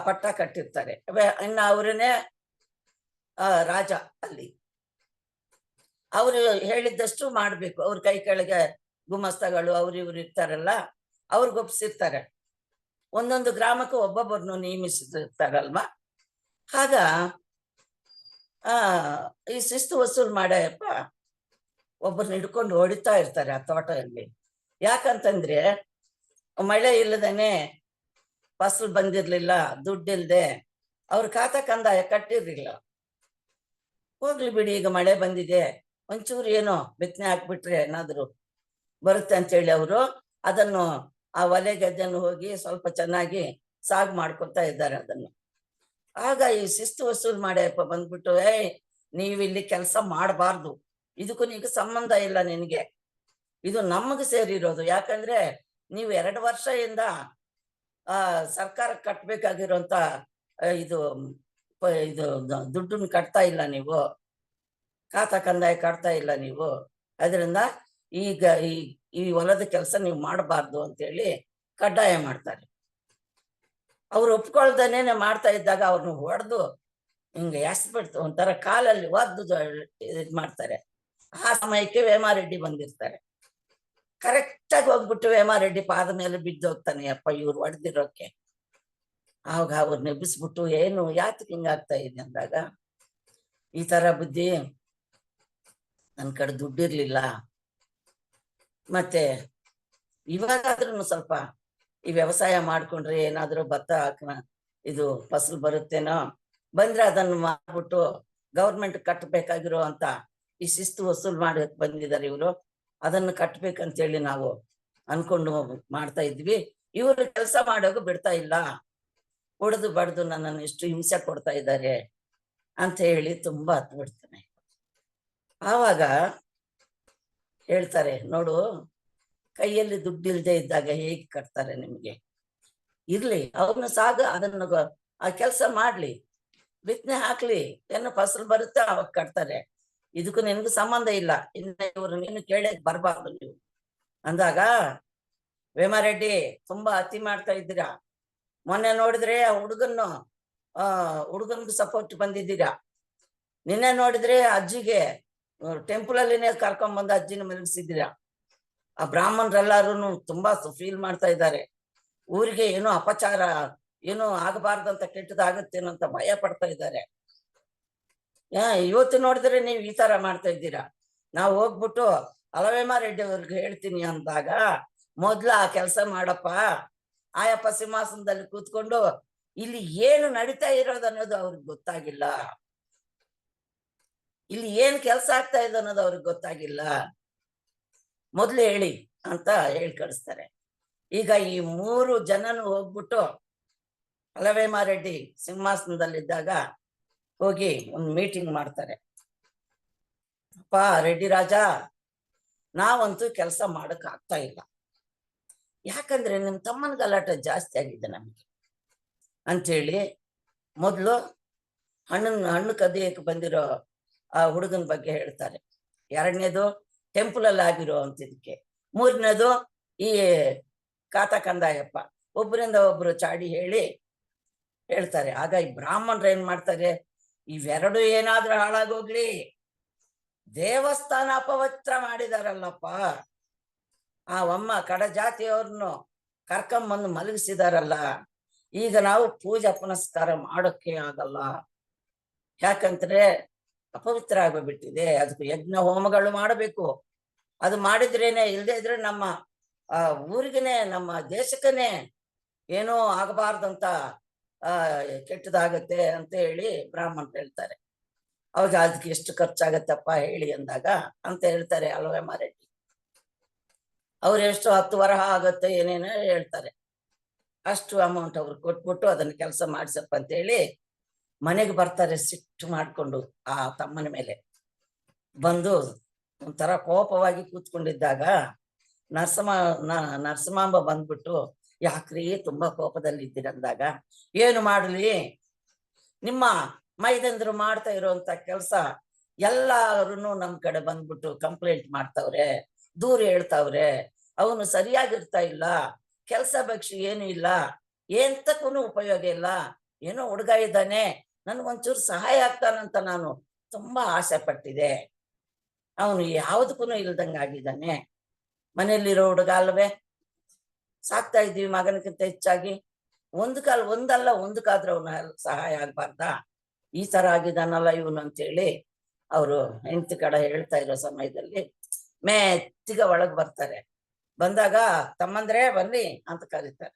ಪಟ್ಟ ಕಟ್ಟಿರ್ತಾರೆ. ಇನ್ನು ಅವ್ರನ್ನೇ ರಾಜ ಅಲ್ಲಿ. ಅವ್ರು ಹೇಳಿದ್ದಷ್ಟು ಮಾಡ್ಬೇಕು. ಅವ್ರ ಕೈ ಕೆಳಗೆ ಗುಮಸ್ತಗಳು ಇವ್ರು ಇರ್ತಾರಲ್ಲ, ಅವ್ರಿಗೆ ಒಪ್ಸಿರ್ತಾರೆ. ಒಂದೊಂದು ಗ್ರಾಮಕ್ಕೂ ಒಬ್ಬೊಬ್ಬರನ್ನು ನೇಮಿಸಿರ್ತಾರಲ್ವಾ. ಆಗ ಈ ಶಿಸ್ತು ವಸೂಲ್ ಮಾಡಪ್ಪ ಒಬ್ಬರನ್ನ ಹಿಡ್ಕೊಂಡು ಹೊಡಿತಾ ಇರ್ತಾರೆ ಆ ತೋಟದಲ್ಲಿ. ಯಾಕಂತಂದ್ರೆ ಮಳೆ ಇಲ್ಲದೇನೆ ಫಸಲು ಬಂದಿರ್ಲಿಲ್ಲ, ದುಡ್ಡಿಲ್ದೆ ಅವ್ರ ಖಾತಾ ಕಂದಾಯ ಕಟ್ಟಿರ್ಲಿಲ್ಲ. ಹೋಗ್ಲಿ ಬಿಡಿ, ಈಗ ಮಳೆ ಬಂದಿದೆ, ಒಂಚೂರು ಏನೋ ಬಿತ್ತನೆ ಹಾಕ್ಬಿಟ್ರೆ ಏನಾದ್ರು ಬರುತ್ತೆ ಅಂತೇಳಿ ಅವರು ಅದನ್ನು ಆ ಒಲೆ ಗದ್ದೆಯನ್ನು ಹೋಗಿ ಸ್ವಲ್ಪ ಚೆನ್ನಾಗಿ ಸಾಗು ಮಾಡ್ಕೊತಾ ಇದ್ದಾರೆ ಅದನ್ನು. ಆಗ ಈ ಶಿಸ್ತು ವಸೂಲ್ ಮಾಡಪ್ಪ ಬಂದ್ಬಿಟ್ಟು, ನೀವಿಲ್ಲಿ ಕೆಲಸ ಮಾಡಬಾರ್ದು, ಇದಕ್ಕೂ ನಿನಗೆ ಸಂಬಂಧ ಇಲ್ಲ, ನಿನಗೆ ಇದು ನಮಗೆ ಸೇರಿರೋದು. ಯಾಕಂದ್ರೆ ನೀವು 2 ವರ್ಷದಿಂದ ಸರ್ಕಾರ ಕಟ್ಬೇಕಾಗಿರೋಂತ ಇದು ದುಡ್ಡನ್ನು ಕಟ್ತಾ ಇಲ್ಲ, ನೀವು ಖಾತಾ ಕಂದಾಯ ಕಟ್ತಾ ಇಲ್ಲ ನೀವು. ಅದರಿಂದ ಈಗ ಈ ಹೊಲದ ಕೆಲಸ ನೀವು ಮಾಡಬಾರ್ದು ಅಂತೇಳಿ ಕಡ್ಡಾಯ ಮಾಡ್ತಾರೆ. ಅವ್ರು ಒಪ್ಕೊಳ್ದೇನೆ ಮಾಡ್ತಾ ಇದ್ದಾಗ ಅವ್ರನ್ನ ಹೊಡೆದು ಹಿಂಗೆ ಎಸ್ಬಿಡ್ತು ಒಂಥರ ಕಾಲಲ್ಲಿ ಒದ್ದು ಇದ್ ಮಾಡ್ತಾರೆ. ಆ ಸಮಯಕ್ಕೆ ವೇಮಾರೆಡ್ಡಿ ಬಂದಿರ್ತಾರೆ. ಕರೆಕ್ಟಾಗಿ ಹೋಗ್ಬಿಟ್ಟು ವೇಮಾರೆಡ್ಡಿ ಪಾದ ಮೇಲೆ ಬಿದ್ದು ಹೋಗ್ತಾನೆ, ಅಪ್ಪ ಇವ್ರು ಹೊಡೆದಿರೋಕೆ. ಆವಾಗ ಅವ್ರನ್ನ ಎಬ್ಬಿಸ್ಬಿಟ್ಟು, ಏನು ಯಾತಕ್ಕೆ ಹಿಂಗಾಗ್ತಾ ಇದೆ ಅಂದಾಗ, ಈ ತರ ಬುದ್ಧಿ, ನನ್ ಕಡೆ ದುಡ್ಡಿರ್ಲಿಲ್ಲ, ಮತ್ತೆ ಇವಾಗಾದ್ರೂ ಸ್ವಲ್ಪ ಈ ವ್ಯವಸಾಯ ಮಾಡ್ಕೊಂಡ್ರೆ ಏನಾದ್ರು ಭತ್ತ ಹಾಕನ ಇದು ಫಸಲು ಬರುತ್ತೇನೋ, ಬಂದ್ರೆ ಅದನ್ನು ಮಾಡ್ಬಿಟ್ಟು ಗೌರ್ಮೆಂಟ್ ಕಟ್ಟಬೇಕಾಗಿರೋ ಅಂತ ಈ ಶಿಸ್ತು ವಸೂಲ್ ಮಾಡಕ್ ಬಂದಿದ್ದಾರೆ ಇವರು, ಅದನ್ನು ಕಟ್ಬೇಕಂತೇಳಿ ನಾವು ಅನ್ಕೊಂಡು ಮಾಡ್ತಾ ಇದ್ವಿ. ಇವರು ಕೆಲಸ ಮಾಡೋದು ಬಿಡ್ತಾ ಇಲ್ಲ, ಹೊಡೆದು ಬಡ್ದು ನನ್ನನ್ನು ಎಷ್ಟು ಹಿಂಸೆ ಕೊಡ್ತಾ ಇದ್ದಾರೆ ಅಂತ ಹೇಳಿ ತುಂಬಾ ಹತ್ತು ಬಿಡ್ತಾನೆ. ಆವಾಗ ಹೇಳ್ತಾರೆ, ನೋಡು, ಕೈಯಲ್ಲಿ ದುಡ್ಡಿಲ್ದೆ ಇದ್ದಾಗ ಹೇಗೆ ಕಟ್ತಾರೆ ನಿಮ್ಗೆ, ಇರ್ಲಿ ಅವ್ರನ್ನ ಸಾಗ ಅದನ್ನ ಆ ಕೆಲಸ ಮಾಡ್ಲಿ, ಬಿತ್ತನೆ ಹಾಕ್ಲಿ, ಏನು ಫಸಲು ಬರುತ್ತೆ ಅವಾಗ ಕಟ್ತಾರೆ, ಇದಕ್ಕೂ ನಿನ್ಗೂ ಸಂಬಂಧ ಇಲ್ಲ, ಇನ್ನ ಇವ್ರು ನೀನು ಕೇಳಕ್ ಬರ್ಬಾರ್ದು ನೀವು ಅಂದಾಗ, ವೇಮಾರೆಡ್ಡಿ ತುಂಬಾ ಅತಿ ಮಾಡ್ತಾ ಇದ್ದೀರಾ, ಮೊನ್ನೆ ನೋಡಿದ್ರೆ ಆ ಹುಡುಗನ್ಗೂ ಸಪೋರ್ಟ್ ಬಂದಿದ್ದೀರಾ, ನಿನ್ನೆ ನೋಡಿದ್ರೆ ಅಜ್ಜಿಗೆ ಟೆಂಪಲ್ ಅಲ್ಲಿನೇ ಕರ್ಕೊಂಡ್ ಅಜ್ಜಿನ ಮಲಗಿಸಿದ್ದೀರಾ, ಆ ಬ್ರಾಹ್ಮಣರೆಲ್ಲಾರು ತುಂಬಾ ಫೀಲ್ ಮಾಡ್ತಾ ಇದ್ದಾರೆ, ಊರಿಗೆ ಏನೋ ಅಪಚಾರ ಏನೋ ಆಗಬಾರ್ದಂತ ಕೆಟ್ಟದಾಗುತ್ತೇನೋ ಅಂತ ಭಯ ಪಡ್ತಾ ಇದ್ದಾರೆ. ಇವತ್ತು ನೋಡಿದ್ರೆ ನೀವು ಈ ತರ ಮಾಡ್ತಾ ಇದ್ದೀರಾ, ನಾವು ಹೋಗ್ಬಿಟ್ಟು ಅಲವೇಮಾರೆಡ್ಡಿ ಅವ್ರಿಗೆ ಹೇಳ್ತೀನಿ ಅಂದಾಗ, ಮೊದ್ಲು ಆ ಕೆಲಸ ಮಾಡಪ್ಪ, ಆಯಪ್ಪ ಸಿಂಹಾಸನದಲ್ಲಿ ಕೂತ್ಕೊಂಡು ಇಲ್ಲಿ ಏನು ನಡೀತಾ ಇರೋದು ಅನ್ನೋದು ಅವ್ರಿಗೆ ಗೊತ್ತಾಗಿಲ್ಲ, ಇಲ್ಲಿ ಏನ್ ಕೆಲಸ ಆಗ್ತಾ ಇದೆ ಅನ್ನೋದು ಅವ್ರಿಗೆ ಗೊತ್ತಾಗಿಲ್ಲ, ಮೊದ್ಲು ಹೇಳಿ ಅಂತ ಹೇಳಿ ಕಳಿಸ್ತಾರೆ. ಈಗ ಈ 3 ಜನನು ಹೋಗ್ಬಿಟ್ಟು ಅಲವೇಮಾರೆಡ್ಡಿ ಸಿಂಹಾಸನದಲ್ಲಿದ್ದಾಗ ಹೋಗಿ ಒಂದು ಮೀಟಿಂಗ್ ಮಾಡ್ತಾರೆ. ಅಪ್ಪ ರೆಡ್ಡಿ ರಾಜ, ನಾವಂತೂ ಕೆಲಸ ಮಾಡಕ್ ಆಗ್ತಾ ಇಲ್ಲ, ಯಾಕಂದ್ರೆ ನಿಮ್ ತಮ್ಮನ ಗಲಾಟೆ ಜಾಸ್ತಿ ಆಗಿದೆ ನಮ್ಗೆ ಅಂತೇಳಿ ಮೊದ್ಲು ಹಣ್ಣು ಕದಿಯಕ್ಕೆ ಬಂದಿರೋ ಆ ಹುಡುಗನ ಬಗ್ಗೆ ಹೇಳ್ತಾರೆ. 2ನೇದು ಟೆಂಪಲ್ ಅಲ್ಲಿ ಆಗಿರೋ ಅಂತಿದ್ದಕ್ಕೆ, 3ನೇದು ಈ ಕಾತ ಕಂದಾಯಪ್ಪ, ಒಬ್ಬರಿಂದ ಒಬ್ರು ಚಾಡಿ ಹೇಳ್ತಾರೆ. ಆಗ ಈ ಬ್ರಾಹ್ಮಣರು ಏನ್ ಮಾಡ್ತಾರೆ, ಇವೆರಡು ಏನಾದ್ರೂ ಹಾಳಾಗೋಗ್ಲಿ, ದೇವಸ್ಥಾನ ಅಪವಿತ್ರ ಮಾಡಿದಾರಲ್ಲಪ್ಪ, ಆ ಅಮ್ಮ ಕಡ ಜಾತಿಯವ್ರನ್ನು ಕರ್ಕೊಂಬಂದು ಮಲಗಿಸಿದಾರಲ್ಲ, ಈಗ ನಾವು ಪೂಜಾ ಪುನಸ್ಕಾರ ಮಾಡೋಕ್ಕೆ ಆಗಲ್ಲ, ಯಾಕಂದ್ರೆ ಅಪವಿತ್ರ ಆಗೋಗ್ಬಿಟ್ಟಿದೆ, ಅದಕ್ಕೆ ಯಜ್ಞ ಹೋಮಗಳು ಮಾಡಬೇಕು, ಅದು ಮಾಡಿದ್ರೇನೆ, ಇಲ್ಲದೆ ಇದ್ರೆ ನಮ್ಮ ಊರಿಗೇನೆ ನಮ್ಮ ದೇಶಕ್ಕೇನೆ ಏನೋ ಆಗಬಾರ್ದಂತ ಕೆಟ್ಟದಾಗತ್ತೆ ಅಂತ ಹೇಳಿ ಬ್ರಾಹ್ಮಣರು ಹೇಳ್ತಾರೆ. ಅವಾಗ ಅದಕ್ಕೆ ಎಷ್ಟು ಖರ್ಚಾಗತ್ತಪ್ಪ ಹೇಳಿ ಅಂದಾಗ ಅಂತ ಹೇಳ್ತಾರೆ ಅಲವೇಮಾರೆಡ್ಡಿ. ಅವ್ರು ಎಷ್ಟು 10 ವರಹ ಆಗುತ್ತೆ ಏನೇನೋ ಹೇಳ್ತಾರೆ. ಅಷ್ಟು ಅಮೌಂಟ್ ಅವ್ರು ಕೊಟ್ಬಿಟ್ಟು ಅದನ್ನ ಕೆಲಸ ಮಾಡ್ಸಪ್ಪ ಅಂತ ಹೇಳಿ ಮನೆಗೆ ಬರ್ತಾರೆ, ಸಿಟ್ಟು ಮಾಡ್ಕೊಂಡು ಆ ತಮ್ಮನ ಮೇಲೆ ಬಂದು ಒಂಥರ ಕೋಪವಾಗಿ ಕೂತ್ಕೊಂಡಿದ್ದಾಗ ನರಸಿಂಹಾಂಬ ಬಂದ್ಬಿಟ್ಟು, ಯಾಕ್ರಿ ತುಂಬಾ ಕೋಪದಲ್ಲಿ ಇದ್ದೀರಂದಾಗ, ಏನು ಮಾಡ್ಲಿ, ನಿಮ್ಮ ಮೈದಂದ್ರು ಮಾಡ್ತಾ ಇರೋಂತ ಕೆಲ್ಸ ಎಲ್ಲಾರು ನಮ್ ಕಡೆ ಬಂದ್ಬಿಟ್ಟು ಕಂಪ್ಲೇಂಟ್ ಮಾಡ್ತಾವ್ರೆ, ದೂರ ಹೇಳ್ತಾವ್ರೆ, ಅವನು ಸರಿಯಾಗಿರ್ತಾ ಇಲ್ಲ, ಕೆಲ್ಸ ಬಗ್ಸಿ ಏನು ಇಲ್ಲ, ಎಂತಕ್ಕೂ ಉಪಯೋಗ ಇಲ್ಲ, ಏನೋ ಹುಡುಗ ಇದ್ದಾನೆ, ನನ್ಗೊಂಚೂರು ಸಹಾಯ ಆಗ್ತಾನಂತ ನಾನು ತುಂಬಾ ಆಸೆ ಪಟ್ಟಿದೆ, ಅವನು ಯಾವುದಕ್ಕೂ ಇಲ್ದಂಗ ಆಗಿದ್ದಾನೆ, ಮನೆಯಲ್ಲಿರೋ ಹುಡುಗ ಅಲ್ವೇ, ಸಾಕ್ತಾ ಇದ್ದೀವಿ ಮಗನಕ್ಕಿಂತ ಹೆಚ್ಚಾಗಿ, ಒಂದಕ್ಕಾದ್ರೂ ಅವನ ಸಹಾಯ ಆಗ್ಬಾರ್ದ, ಈ ತರ ಆಗಿದ್ದಾನಲ್ಲ ಇವನು ಅಂತೇಳಿ ಅವರು ಹೆಂಡತಿ ಕಡೆ ಹೇಳ್ತಾ ಇರೋ ಸಮಯದಲ್ಲಿ ಮೆತ್ತಿಗ ಒಳಗ್ ಬರ್ತಾರೆ. ಬಂದಾಗ ತಮ್ಮಂದ್ರೆ ಬನ್ನಿ ಅಂತ ಕರೀತಾರೆ.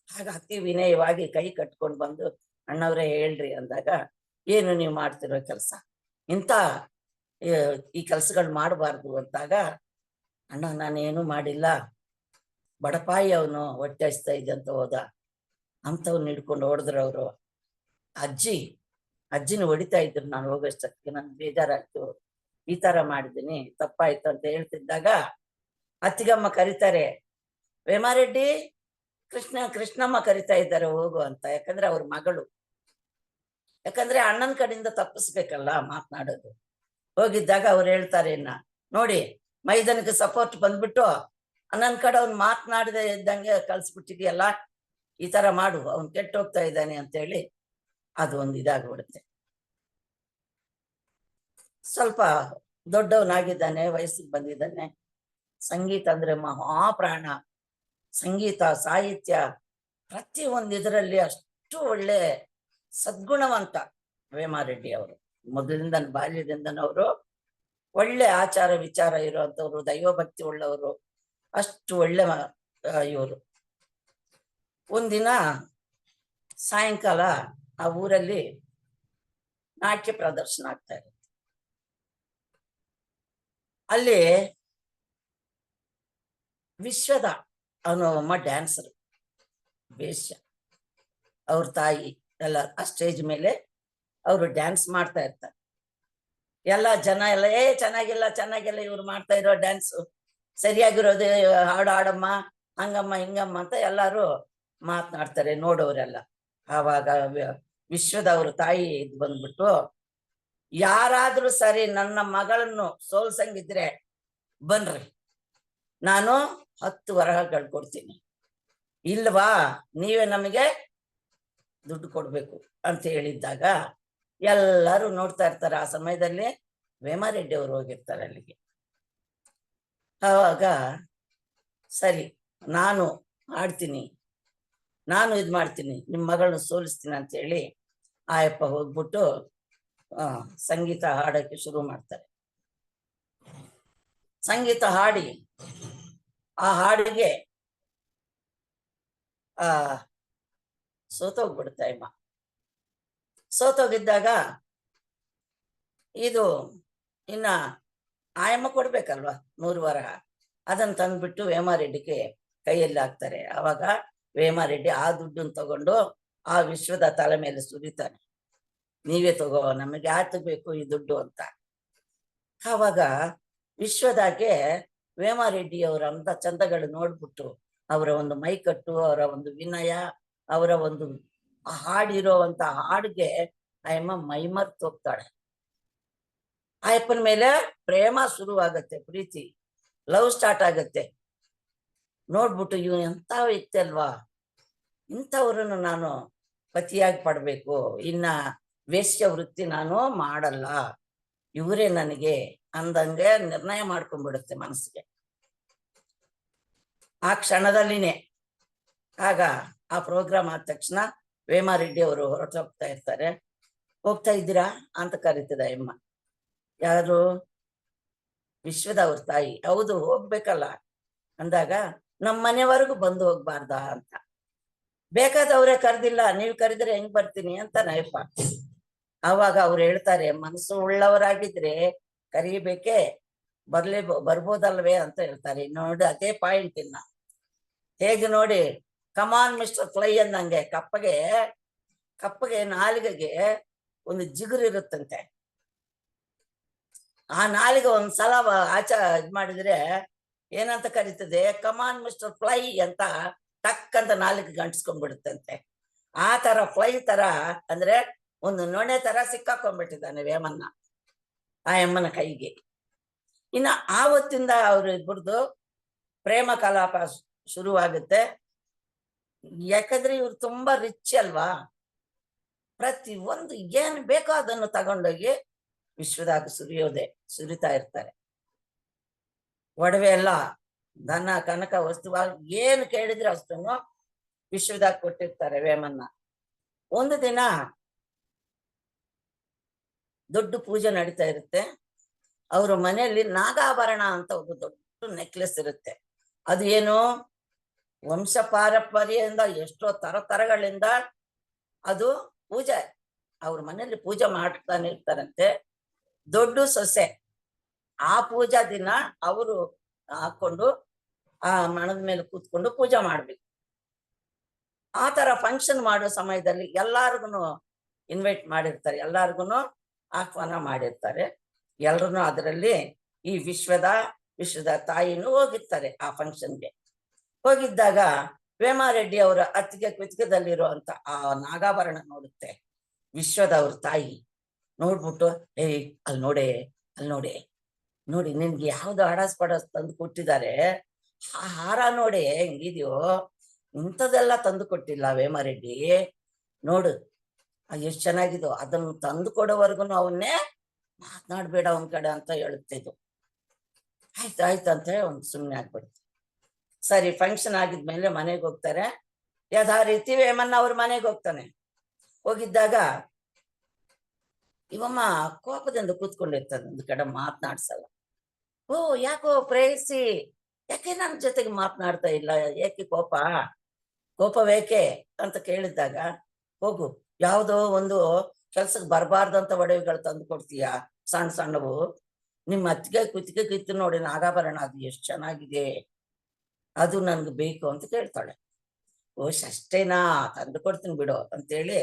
ಆಗ ಅತಿ ವಿನಯವಾಗಿ ಕೈ ಕಟ್ಕೊಂಡು ಬಂದು, ಅಣ್ಣವ್ರೆ ಹೇಳ್ರಿ ಅಂದಾಗ, ಏನು ನೀವು ಮಾಡ್ತಿರೋ ಕೆಲಸ, ಇಂಥ ಈ ಕೆಲ್ಸಗಳು ಮಾಡಬಾರ್ದು ಅಂತಾಗ, ಅಣ್ಣ ನಾನೇನು ಮಾಡಿಲ್ಲ, ಬಡಪಾಯಿ ಅವನು ಹೊಟ್ಟೆ ಹಚ್ತಾ ಇದ್ದೆ ಅಂತ ಹೋದ, ಅಂಥವ್ನ ಹಿಡ್ಕೊಂಡು ಹೊಡೆದ್ರವ್ರು, ಅಜ್ಜಿನ ಹೊಡಿತಾ ಇದ್ರು, ನಾನು ಹೋಗೋಷ್ಟಕ್ಕೆ ನನ್ಗೆ ಬೇಜಾರಾಯ್ತು, ಈ ತರ ಮಾಡಿದ್ದೀನಿ, ತಪ್ಪಾಯ್ತು ಅಂತ ಹೇಳ್ತಿದ್ದಾಗ ಅತ್ತಿಗಮ್ಮ ಕರೀತಾರೆ, ವೇಮಾರೆಡ್ಡಿ, ಕೃಷ್ಣಮ್ಮ ಕರಿತಾ ಇದ್ದಾರೆ ಹೋಗು ಅಂತ, ಯಾಕಂದ್ರೆ ಅವ್ರ ಮಗಳು, ಯಾಕಂದ್ರೆ ಅಣ್ಣನ ಕಡೆಯಿಂದ ತಪ್ಪಿಸ್ಬೇಕಲ್ಲ ಮಾತನಾಡೋದು. ಹೋಗಿದ್ದಾಗ ಅವ್ರು ಹೇಳ್ತಾರೆ, ನೋಡಿ ಮೈದನಿಗೆ ಸಪೋರ್ಟ್ ಬಂದ್ಬಿಟ್ಟು ನನ್ನ ಕಡೆ ಅವ್ನು ಮಾತನಾಡದೆ ಇದ್ದಂಗೆ ಕಳ್ಸ್ಬಿಟ್ಟಿದ್ಯಲ್ಲ, ಈ ತರ ಮಾಡು, ಅವ್ನು ಕೆಟ್ಟ ಹೋಗ್ತಾ ಇದ್ದಾನೆ ಅಂತ ಹೇಳಿ ಅದು ಒಂದು ಇದಾಗ್ಬಿಡುತ್ತೆ. ಸ್ವಲ್ಪ ದೊಡ್ಡವನಾಗಿದ್ದಾನೆ, ವಯಸ್ಸಿಗೆ ಬಂದಿದ್ದಾನೆ. ಸಂಗೀತ ಅಂದ್ರೆ ಮಹಾಪ್ರಾಣ. ಸಂಗೀತ, ಸಾಹಿತ್ಯ, ಪ್ರತಿ ಒಂದು ಇದರಲ್ಲಿ ಅಷ್ಟು ಒಳ್ಳೆ ಸದ್ಗುಣವಂತ ವೇಮಾರೆಡ್ಡಿ ಅವರು. ಮೊದಲಿಂದ ಬಾಲ್ಯದಿಂದನವರು ಒಳ್ಳೆ ಆಚಾರ ವಿಚಾರ ಇರುವಂತವ್ರು, ದೈವಭಕ್ತಿ ಉಳ್ಳವರು, ಅಷ್ಟು ಒಳ್ಳೆ ಇವರು. ಒಂದಿನ ಸಾಯಂಕಾಲ ಆ ಊರಲ್ಲಿ ನಾಟ್ಯ ಪ್ರದರ್ಶನ ಆಗ್ತಾ ಇರುತ್ತೆ. ಅಲ್ಲಿ ವಿಶ್ವದ ಅವನೊಬ್ಬ ಡ್ಯಾನ್ಸರ್, ವೇಶ್ಯ, ಅವ್ರ ತಾಯಿ ಎಲ್ಲ ಆ ಸ್ಟೇಜ್ ಮೇಲೆ ಅವರು ಡ್ಯಾನ್ಸ್ ಮಾಡ್ತಾ ಇರ್ತಾರೆ. ಎಲ್ಲ ಜನ ಎಲ್ಲ ಚೆನ್ನಾಗಿಲ್ಲ ಚೆನ್ನಾಗಿಲ್ಲ, ಇವ್ರು ಮಾಡ್ತಾ ಇರೋ ಡ್ಯಾನ್ಸ್ ಸರಿಯಾಗಿರೋದು, ಹಾಡು ಹಾಡಮ್ಮ, ಹಂಗಮ್ಮ ಹಿಂಗಮ್ಮ ಅಂತ ಎಲ್ಲಾರು ಮಾತನಾಡ್ತಾರೆ ನೋಡೋರೆಲ್ಲ. ಆವಾಗ ವಿಶ್ವದವ್ರ ತಾಯಿ ಇದ್ ಬಂದ್ಬಿಟ್ಟು, ಯಾರಾದ್ರೂ ಸರಿ ನನ್ನ ಮಗಳನ್ನು ಸೋಲ್ಸಂಗಿದ್ರೆ ಬನ್ರಿ, ನಾನು 10 ವರಹಗಳು ಕೊಡ್ತೀನಿ, ಇಲ್ವಾ ನೀವೇ ನಮಗೆ ದುಡ್ಡು ಕೊಡ್ಬೇಕು ಅಂತ ಹೇಳಿದ್ದಾಗ ಎಲ್ಲರೂ ನೋಡ್ತಾ ಇರ್ತಾರೆ. ಆ ಸಮಯದಲ್ಲಿ ವೇಮಾರೆಡ್ಡಿ ಅವರು ಹೋಗಿರ್ತಾರೆ ಅಲ್ಲಿಗೆ. ಆವಾಗ ಸರಿ ನಾನು ಆಡ್ತೀನಿ, ನಾನು ಇದ್ ಮಾಡ್ತೀನಿ, ನಿಮ್ಮ ಮಗಳನ್ನ ಸೋಲಿಸ್ತೀನಿ ಅಂತ ಹೇಳಿ ಆಯಪ್ಪ ಹೋಗ್ಬಿಟ್ಟು ಸಂಗೀತ ಹಾಡಕ್ಕೆ ಶುರು ಮಾಡ್ತಾರೆ. ಸಂಗೀತ ಹಾಡಿ ಆ ಹಾಡಿಗೆ ಸೋತೋಗ್ಬಿಡುತ್ತೆ ಅಮ್ಮ. ಸೋತೋಗಿದ್ದಾಗ ಇದು ಇನ್ನ ಆಯಮ್ಮ ಕೊಡ್ಬೇಕಲ್ವಾ 100 ವರಹ, ಅದನ್ನ ತಂದ್ಬಿಟ್ಟು ವೇಮಾರೆಡ್ಡಿಗೆ ಕೈಯಲ್ಲಿ ಹಾಕ್ತಾರೆ. ಆವಾಗ ವೇಮಾರೆಡ್ಡಿ ಆ ದುಡ್ಡನ್ನು ತಗೊಂಡು ಆ ವಿಶ್ವದ ತಲೆ ಮೇಲೆ ಸುರಿತಾನೆ, ನೀವೇ ತಗೋ, ನಮಗೆ ಯಾಕೆ ಬೇಕು ಈ ದುಡ್ಡು ಅಂತ. ಆವಾಗ ವಿಶ್ವದಾಗೆ ವೇಮಾರೆಡ್ಡಿ ಅವರ ಅಂತ ಚಂದಗಳು ನೋಡ್ಬಿಟ್ಟು, ಅವರ ಒಂದು ಮೈಕಟ್ಟು, ಅವರ ಒಂದು ವಿನಯ, ಅವರ ಒಂದು ಹಾಡಿರೋವಂತ ಹಾಡಿಗೆ ಆಯಮ್ಮ ಮೈಮರ್ತು ಹೋಗ್ತಾಳೆ. ಆಯಪ್ಪನ ಮೇಲೆ ಪ್ರೇಮ ಶುರುವಾಗತ್ತೆ, ಪ್ರೀತಿ, ಲವ್ ಸ್ಟಾರ್ಟ್ ಆಗತ್ತೆ. ನೋಡ್ಬಿಟ್ಟು ಇವ್ ಎಂತ ವ್ಯಕ್ತಿ ಅಲ್ವಾ, ಇಂಥವ್ರನ್ನು ನಾನು ಪತಿಯಾಗಿ ಪಡ್ಬೇಕು, ಇನ್ನ ವೇಶ್ಯ ವೃತ್ತಿ ನಾನು ಮಾಡಲ್ಲ, ಇವರೇ ನನಗೆ ಅಂದಂಗೆ ನಿರ್ಣಯ ಮಾಡ್ಕೊಂಡ್ಬಿಡುತ್ತೆ ಮನಸ್ಸಿಗೆ ಆ ಕ್ಷಣದಲ್ಲಿನೇ. ಆಗ ಆ ಪ್ರೋಗ್ರಾಮ್ ಆದ ತಕ್ಷಣ ವೇಮಾರೆಡ್ಡಿ ಅವರು ಹೊರಟೋಗ್ತಾ ಇರ್ತಾರೆ. ಹೋಗ್ತಾ ಇದ್ದೀರಾ ಅಂತ ಕರೀತದ ಅಮ್ಮ. ಯಾರು? ವಿಶ್ವದ ಅವ್ರ ತಾಯಿ. ಹೌದು, ಹೋಗ್ಬೇಕಲ್ಲ ಅಂದಾಗ, ನಮ್ಮ ಮನೆವರೆಗೂ ಬಂದು ಹೋಗ್ಬಾರ್ದ ಅಂತ. ಬೇಕಾದವ್ರೆ ಕರೆದಿಲ್ಲ, ನೀವು ಕರೆದ್ರೆ ಹೆಂಗ್ ಬರ್ತೀನಿ ಅಂತ ನಾಯಪ್ಪ. ಆವಾಗ ಅವ್ರು ಹೇಳ್ತಾರೆ, ಮನಸ್ಸು ಉಳ್ಳವರಾಗಿದ್ರೆ ಕರೀಬೇಕೆ, ಬರ್ಬೋದಲ್ವೇ ಅಂತ ಹೇಳ್ತಾರೆ. ನೋಡಿ ಅದೇ ಪಾಯಿಂಟ್. ಇನ್ನ ಹೇಗೆ ನೋಡಿ, ಕಮಾನ್ ಮಿಸ್ಟರ್ ಫ್ಲೈ ಅಂದಂಗೆ ಕಪ್ಪಗೆ ನಾಲಿಗೆಗೆ ಒಂದು ಜಿಗುರು ಇರುತ್ತಂತೆ. ಆ ನಾಲಿಗೆ ಒಂದ್ಸಲ ಇದ್ ಮಾಡಿದ್ರೆ ಏನಂತ ಕರೀತದೆ, ಕಮಾನ್ ಮಿಸ್ಟರ್ ಫ್ಲೈ ಅಂತ ಟಕ್ ಅಂತ ನಾಲಿಗೆ ಗಂಟಿಸ್ಕೊಂಡ್ಬಿಡುತ್ತಂತೆ. ಆ ತರ ಫ್ಲೈ ತರ ಅಂದ್ರೆ ಒಂದು ನೊಣೆ ತರ ಸಿಕ್ಕಾಕೊಂಡ್ಬಿಟ್ಟಿದ್ದಾನೆ ವೇಮನ್ನ ಆ ಅಮ್ಮನ ಕೈಗೆ. ಇನ್ನ ಆವತ್ತಿಂದ ಅವ್ರು ಇಬ್ಬರದು ಪ್ರೇಮ ಕಲಾಪ ಶುರುವಾಗುತ್ತೆ. ಯಾಕಂದ್ರೆ ಇವ್ರು ತುಂಬಾ ರಿಚ್ ಅಲ್ವಾ, ಪ್ರತಿ ಒಂದು ಏನ್ ಬೇಕೋ ಅದನ್ನು ತಗೊಂಡೋಗಿ ವಿಶ್ವದಾಗ ಸುರಿತಾ ಇರ್ತಾರೆ. ಒಡವೆ ಎಲ್ಲ, ಧನ ಕನಕ ವಸ್ತುವಾಗಿ ಏನು ಕೇಳಿದ್ರೆ ಅಷ್ಟನ್ನು ವಿಶ್ವದಾಗ ಕೊಟ್ಟಿರ್ತಾರೆ ವೇಮನ್ನ. ಒಂದು ದಿನ ದೊಡ್ಡ ಪೂಜೆ ನಡೀತಾ ಇರುತ್ತೆ. ಅವ್ರ ಮನೆಯಲ್ಲಿ ನಾಗಾಭರಣ ಅಂತ ಒಂದು ದೊಡ್ಡ ನೆಕ್ಲೆಸ್ ಇರುತ್ತೆ. ಅದು ಏನು, ವಂಶ ಪಾರಂಪರ್ಯದಿಂದ ಎಷ್ಟೋ ತರಗಳಿಂದ ಅದು ಪೂಜೆ, ಅವ್ರ ಮನೆಯಲ್ಲಿ ಪೂಜೆ ಮಾಡ್ತಾನೆ ಇರ್ತಾರಂತೆ. ದೊಡ್ಡ ಸೊಸೆ ಆ ಪೂಜಾ ದಿನ ಅವರು ಹಾಕೊಂಡು ಆ ಮಣದ ಮೇಲೆ ಕೂತ್ಕೊಂಡು ಪೂಜೆ ಮಾಡ್ಬೇಕು. ಆ ತರ ಫಂಕ್ಷನ್ ಮಾಡೋ ಸಮಯದಲ್ಲಿ ಎಲ್ಲಾರ್ಗು ಇನ್ವೈಟ್ ಮಾಡಿರ್ತಾರೆ, ಎಲ್ಲಾರ್ಗು ಆಹ್ವಾನ ಮಾಡಿರ್ತಾರೆ. ಎಲ್ರು ಅದರಲ್ಲಿ ಈ ವಿಶ್ವದ ತಾಯಿನೂ ಹೋಗಿರ್ತಾರೆ ಆ ಫಂಕ್ಷನ್ಗೆ. ಹೋಗಿದ್ದಾಗ ವೇಮಾರೆಡ್ಡಿ ಅವರ ಅತ್ತಿಗೆ ಕೃತಿಕದಲ್ಲಿರುವಂತ ಆ ನಾಗಾಭರಣ ನೋಡುತ್ತೆ ವಿಶ್ವದ ಅವ್ರ ತಾಯಿ. ನೋಡ್ಬಿಟ್ಟು, ಅಲ್ಲಿ ನೋಡಿ ನಿನ್ಗೆ ಯಾವ್ದು ಹಡಸ್ ಪಡಸ್ ತಂದು ಕೊಟ್ಟಿದ್ದಾರೆ, ಆ ಹಾರ ನೋಡಿ ಹೆಂಗಿದ್ಯೋ, ಇಂಥದೆಲ್ಲ ತಂದು ಕೊಟ್ಟಿಲ್ಲ ವೇಮಾರೆಡ್ಡಿ, ನೋಡು ಎಷ್ಟ್ ಚೆನ್ನಾಗಿದೋ, ಅದನ್ನು ತಂದು ಕೊಡೋವರೆಗೂ ಅವನ್ನೇ ಮಾತನಾಡ್ಬೇಡ ಒಂದ್ ಕಡೆ ಅಂತ ಹೇಳುತ್ತಿದ್ದು. ಆಯ್ತು ಅಂತ ಹೇಳಿ ಒಂದು ಸುಮ್ಮನೆ ಆಗ್ಬಿಡ್ತು. ಸರಿ, ಫಂಕ್ಷನ್ ಆಗಿದ್ಮೇಲೆ ಮನೆಗೆ ಹೋಗ್ತಾರೆ. ಯಥಾ ರೀತಿ ವೇಮನ್ನ ಅವ್ರ ಮನೆಗೆ ಹೋಗ್ತಾನೆ. ಹೋಗಿದ್ದಾಗ ಇವಮ್ಮ ಕೋಪದಿಂದ ಕೂತ್ಕೊಂಡಿರ್ತಾನೆ, ಒಂದು ಕಡೆ ಮಾತನಾಡ್ಸಲ್ಲ. ಓ ಯಾಕೋ ಪ್ರೇಯಸಿ, ಯಾಕೆ ನನ್ನ ಜೊತೆಗೆ ಮಾತನಾಡ್ತಾ ಇಲ್ಲ, ಏಕೆ ಕೋಪವೇಕೆ ಅಂತ ಕೇಳಿದಾಗ, ಹೋಗು, ಯಾವುದೋ ಒಂದು ಕೆಲ್ಸಕ್ಕೆ ಬರಬಾರ್ದಂತ ಒಡವೆಗಳು ತಂದು ಕೊಡ್ತೀಯ, ಸಣ್ಣ ಸಣ್ಣವು. ನಿಮ್ಮ ಅತ್ತಿಗೆ ಕುತ್ತಿಗೆ ಕಿತ್ತು ನೋಡಿ ನಾಗಾಭರಣ, ಅದು ಎಷ್ಟು ಚೆನ್ನಾಗಿದೆ, ಅದು ನನ್ಗೆ ಬೇಕು ಅಂತ ಕೇಳ್ತಾಳೆ. ಓಶ್ ಅಷ್ಟೇನಾ, ತಂದು ಕೊಡ್ತೀನಿ ಬಿಡು ಅಂತೇಳಿ